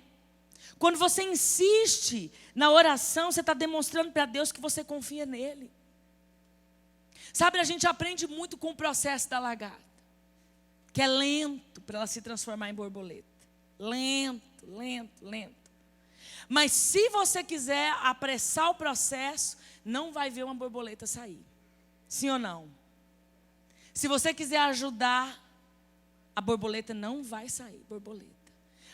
Quando você insiste na oração, você está demonstrando para Deus que você confia nele. Sabe, a gente aprende muito com o processo da lagarta, que é lento para ela se transformar em borboleta. Lento, lento, lento. Mas se você quiser apressar o processo, não vai ver uma borboleta sair. Sim ou não? Se você quiser ajudar, a borboleta não vai sair, borboleta.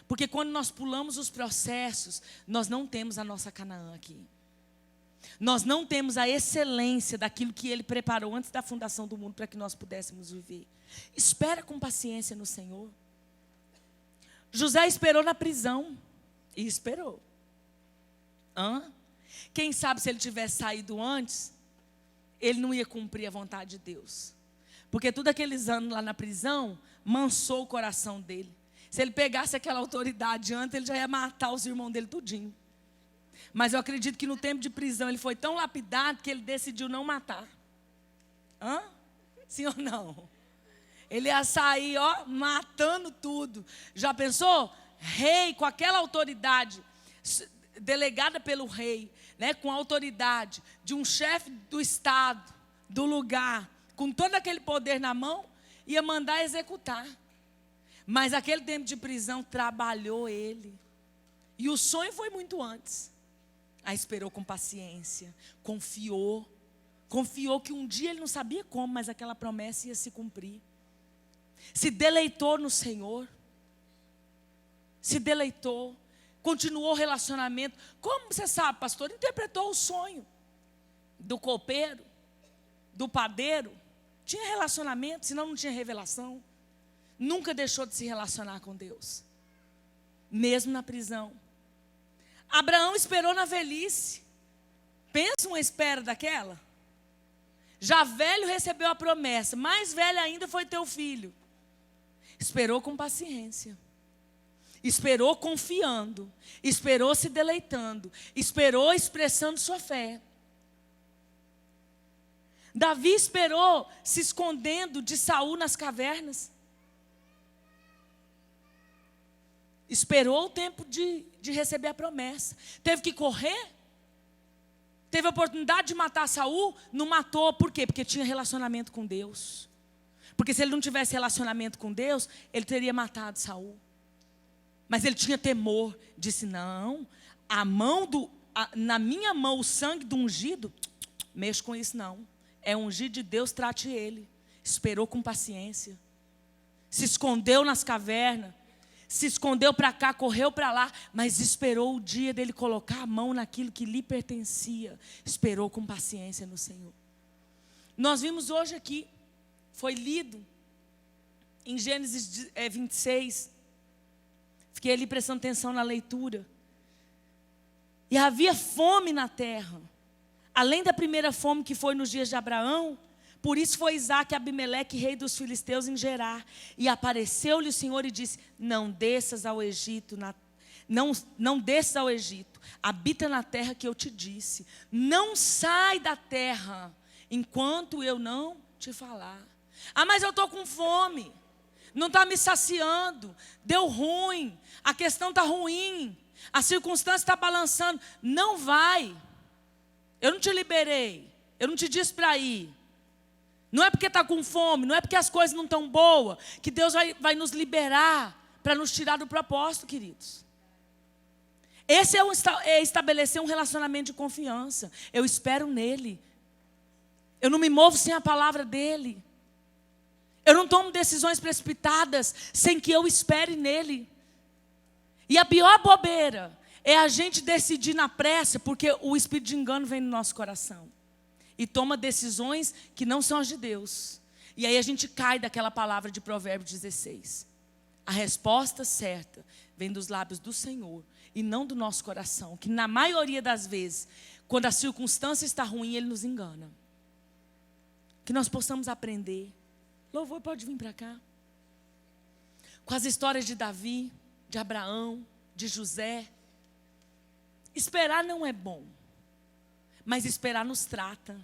Porque quando nós pulamos os processos, nós não temos a nossa Canaã aqui. Nós não temos a excelência daquilo que Ele preparou antes da fundação do mundo para que nós pudéssemos viver. Espera com paciência no Senhor. José esperou na prisão. E esperou. Quem sabe se ele tivesse saído antes, ele não ia cumprir a vontade de Deus. Porque todos aqueles anos lá na prisão, mansou o coração dele. Se ele pegasse aquela autoridade antes, ele já ia matar os irmãos dele tudinho. Mas eu acredito que no tempo de prisão ele foi tão lapidado que ele decidiu não matar. Sim ou não? Ele ia sair, matando tudo. Já pensou? Rei, com aquela autoridade, delegada pelo rei, né, com a autoridade de um chefe do estado, do lugar, com todo aquele poder na mão, ia mandar executar. Mas aquele tempo de prisão trabalhou ele. E o sonho foi muito antes. Aí esperou com paciência, confiou que um dia ele não sabia como, mas aquela promessa ia se cumprir. Se deleitou no Senhor. Se deleitou. Continuou o relacionamento. Como você sabe, pastor? Interpretou o sonho do copeiro, do padeiro. Tinha relacionamento, senão não tinha revelação. Nunca deixou de se relacionar com Deus. Mesmo na prisão. Abraão esperou na velhice. Pensa uma espera daquela. Já velho recebeu a promessa. Mais velho ainda foi teu filho. Esperou com paciência. Esperou confiando. Esperou se deleitando. Esperou expressando sua fé. Davi esperou se escondendo de Saul nas cavernas. Esperou o tempo de receber a promessa. Teve que correr. Teve a oportunidade de matar Saul. Não matou. Por quê? Porque tinha relacionamento com Deus. Porque se ele não tivesse relacionamento com Deus, ele teria matado Saul. Mas ele tinha temor. Disse, não, na minha mão o sangue do ungido, mexo com isso não. É ungido de Deus, trate ele. Esperou com paciência. Se escondeu nas cavernas. Se escondeu para cá, correu para lá. Mas esperou o dia dele colocar a mão naquilo que lhe pertencia. Esperou com paciência no Senhor. Nós vimos hoje aqui. Foi lido em Gênesis 26. Fiquei ali prestando atenção na leitura. E havia fome na terra. Além da primeira fome que foi nos dias de Abraão. Por isso foi Isaque e Abimeleque, rei dos filisteus, em Gerar. E apareceu-lhe o Senhor e disse, não desças ao Egito, não desças ao Egito. Habita na terra que eu te disse. Não sai da terra, enquanto eu não te falar. Mas eu estou com fome. Não está me saciando. Deu ruim. A questão está ruim. A circunstância está balançando. Não vai. Eu não te liberei. Eu não te disse para ir. Não é porque está com fome. Não é porque as coisas não estão boas. Que Deus vai nos liberar. Para nos tirar do propósito, queridos. Esse é estabelecer um relacionamento de confiança. Eu espero nele. Eu não me movo sem a palavra dele. Eu não tomo decisões precipitadas sem que eu espere nele. E a pior bobeira é a gente decidir na pressa, porque o espírito de engano vem no nosso coração. E toma decisões que não são as de Deus. E aí a gente cai daquela palavra de Provérbios 16. A resposta certa vem dos lábios do Senhor e não do nosso coração. Que na maioria das vezes, quando a circunstância está ruim, Ele nos engana. Que nós possamos aprender. Louvor pode vir para cá. Com as histórias de Davi, de Abraão, de José. Esperar não é bom. Mas esperar nos trata.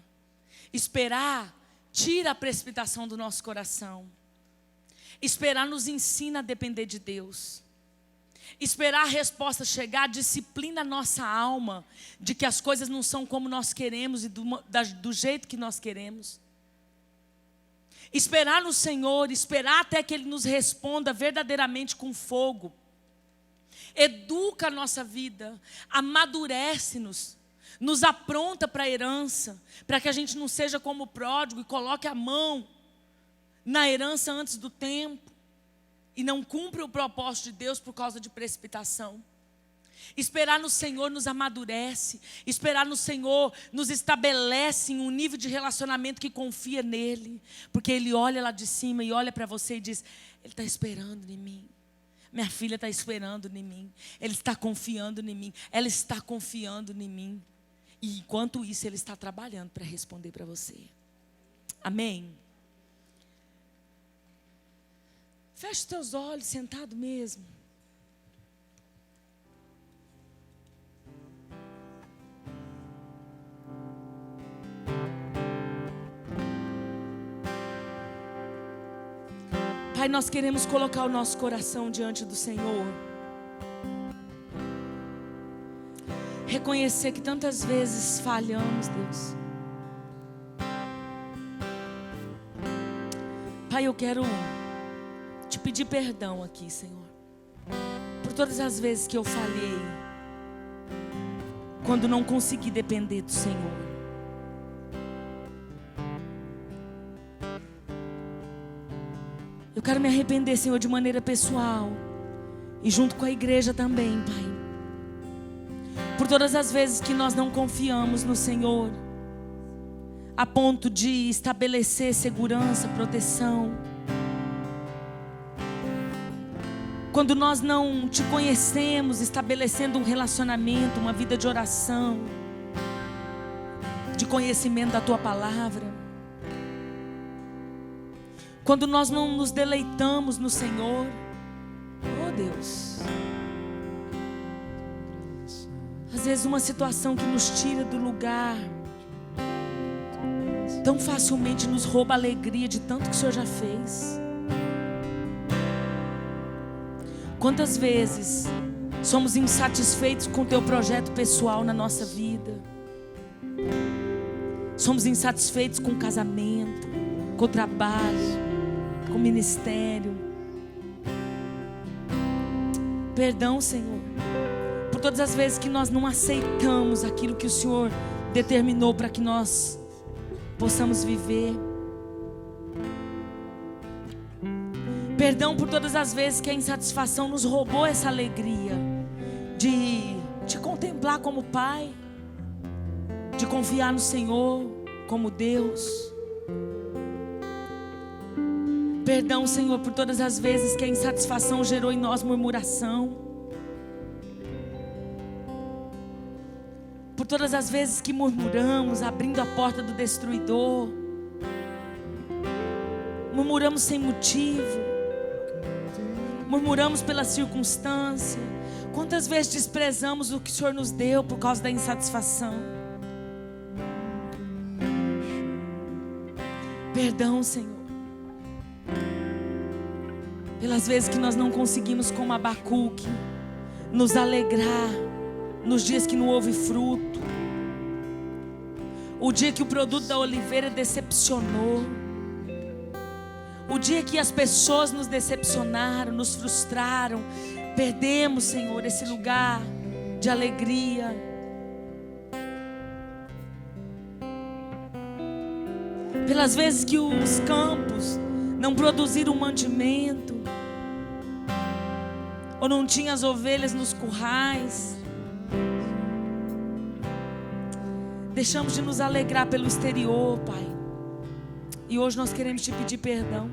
Esperar tira a precipitação do nosso coração. Esperar nos ensina a depender de Deus. Esperar a resposta chegar disciplina a nossa alma. De que as coisas não são como nós queremos e do jeito que nós queremos. Esperar no Senhor, esperar até que Ele nos responda verdadeiramente com fogo. Educa a nossa vida, amadurece-nos, nos apronta para a herança, para que a gente não seja como o pródigo e coloque a mão na herança antes do tempo e não cumpra o propósito de Deus por causa de precipitação. Esperar no Senhor nos amadurece. Esperar no Senhor nos estabelece em um nível de relacionamento que confia nele. Porque Ele olha lá de cima e olha para você e diz: Ele está esperando em mim. Minha filha está esperando em mim. Ele está confiando em mim. Ela está confiando em mim. E enquanto isso, Ele está trabalhando para responder para você. Amém? Feche os teus olhos, sentado mesmo. Pai, nós queremos colocar o nosso coração diante do Senhor. Reconhecer que tantas vezes falhamos, Deus. Pai, eu quero te pedir perdão aqui, Senhor, por todas as vezes que eu falhei, quando não consegui depender do Senhor. Eu quero me arrepender, Senhor, de maneira pessoal e junto com a igreja também, Pai, por todas as vezes que nós não confiamos no Senhor, a ponto de estabelecer segurança, proteção. Quando nós não te conhecemos, estabelecendo um relacionamento, uma vida de oração, de conhecimento da Tua Palavra. Quando nós não nos deleitamos no Senhor, oh Deus. Às vezes uma situação que nos tira do lugar, tão facilmente nos rouba a alegria de tanto que o Senhor já fez. Quantas vezes somos insatisfeitos com o Teu projeto pessoal na nossa vida? Somos insatisfeitos com o casamento, com o trabalho, com o ministério. Perdão, Senhor, por todas as vezes que nós não aceitamos aquilo que o Senhor determinou para que nós possamos viver. Perdão por todas as vezes que a insatisfação nos roubou essa alegria de te contemplar como Pai, de confiar no Senhor como Deus. Perdão, Senhor, por todas as vezes que a insatisfação gerou em nós murmuração. Por todas as vezes que murmuramos, abrindo a porta do destruidor. Murmuramos sem motivo. Murmuramos pela circunstância. Quantas vezes desprezamos o que o Senhor nos deu por causa da insatisfação? Perdão, Senhor, pelas vezes que nós não conseguimos, como Abacuque, nos alegrar nos dias que não houve fruto. O dia que o produto da oliveira decepcionou. O dia que as pessoas nos decepcionaram, nos frustraram. Perdemos, Senhor, esse lugar de alegria. Pelas vezes que os campos não produziram mantimento, ou não tinha as ovelhas nos currais. Deixamos de nos alegrar pelo exterior, Pai. E hoje nós queremos te pedir perdão,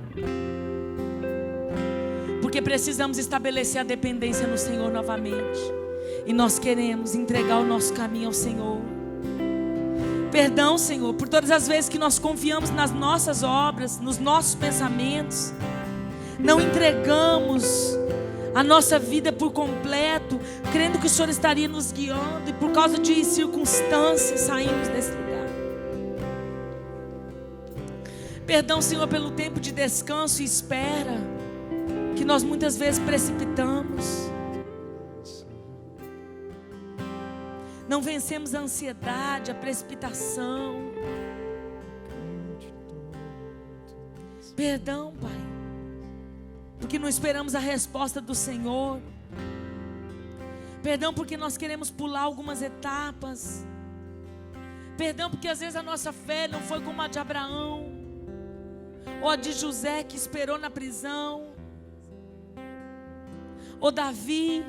porque precisamos estabelecer a dependência no Senhor novamente. E nós queremos entregar o nosso caminho ao Senhor. Perdão, Senhor, por todas as vezes que nós confiamos nas nossas obras, nos nossos pensamentos. Não entregamos a nossa vida por completo, crendo que o Senhor estaria nos guiando, e por causa de circunstâncias saímos desse lugar. Perdão, Senhor, pelo tempo de descanso e espera que nós muitas vezes precipitamos. Não vencemos a ansiedade, a precipitação. Perdão, Pai, porque não esperamos a resposta do Senhor. Perdão porque nós queremos pular algumas etapas. Perdão porque às vezes a nossa fé não foi como a de Abraão, ou a de José, que esperou na prisão, ou Davi,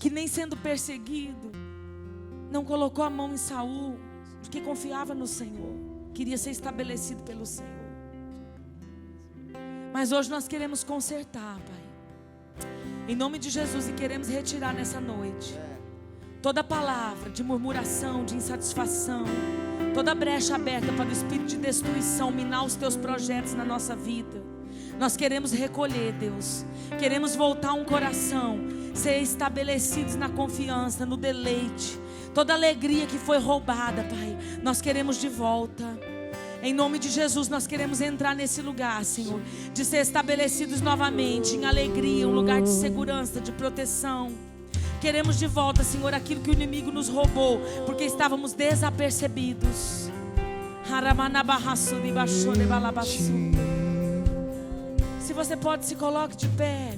que nem sendo perseguido, não colocou a mão em Saul, porque confiava no Senhor, queria ser estabelecido pelo Senhor. Mas hoje nós queremos consertar, Pai, em nome de Jesus, e queremos retirar nessa noite toda palavra de murmuração, de insatisfação, toda brecha aberta para o espírito de destruição minar os teus projetos na nossa vida. Nós queremos recolher, Deus, queremos voltar um coração, ser estabelecidos na confiança, no deleite. Toda alegria que foi roubada, Pai, nós queremos de volta. Em nome de Jesus, nós queremos entrar nesse lugar, Senhor, de ser estabelecidos novamente em alegria, um lugar de segurança, de proteção. Queremos de volta, Senhor, aquilo que o inimigo nos roubou, porque estávamos desapercebidos. Se você pode, se coloque de pé.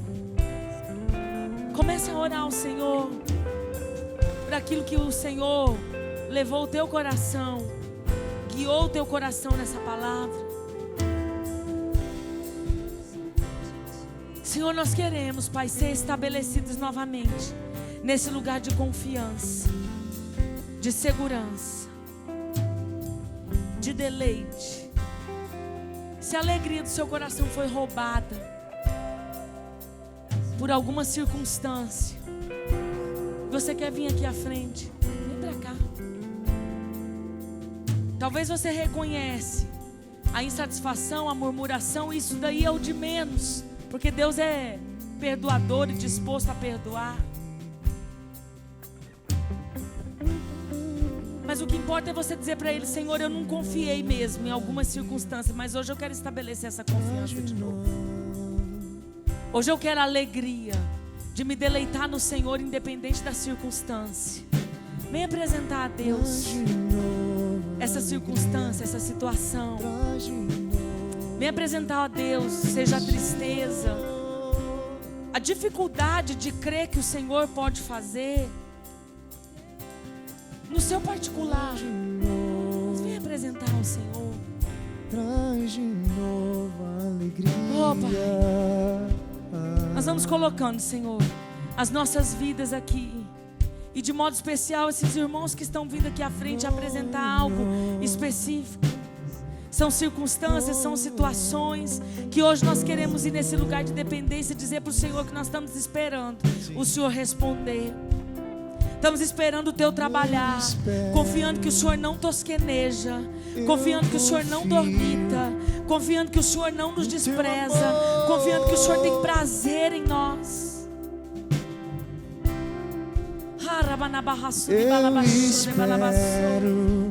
Comece a orar ao Senhor por aquilo que o Senhor levou o teu coração, guiou o teu coração nessa palavra. Senhor, nós queremos, Pai, ser estabelecidos novamente nesse lugar de confiança, de segurança, de deleite. Se a alegria do seu coração foi roubada por alguma circunstância, você quer vir aqui à frente, vem pra cá. Talvez você reconhece a insatisfação, a murmuração, isso daí é o de menos, porque Deus é perdoador e disposto a perdoar. Mas o que importa é você dizer para Ele: Senhor, eu não confiei mesmo em algumas circunstâncias, mas hoje eu quero estabelecer essa confiança de novo. Hoje eu quero a alegria de me deleitar no Senhor, independente da circunstância. Vem apresentar a Deus essa circunstância, essa situação. Vem apresentar a Deus, seja a tristeza, a dificuldade de crer que o Senhor pode fazer. No seu particular, vem apresentar ao Senhor. Traz de novo a alegria. Oh, Pai, nós vamos colocando, Senhor, as nossas vidas aqui. E de modo especial, esses irmãos que estão vindo aqui à frente apresentar algo específico. São circunstâncias, são situações que hoje nós queremos ir nesse lugar de dependência e dizer para o Senhor que nós estamos esperando o Senhor responder. Estamos esperando o teu trabalhar, confiando que o Senhor não tosqueneja, confiando que o Senhor não dormita, confiando que o Senhor não nos despreza, confiando que o Senhor tem prazer em nós. Eu espero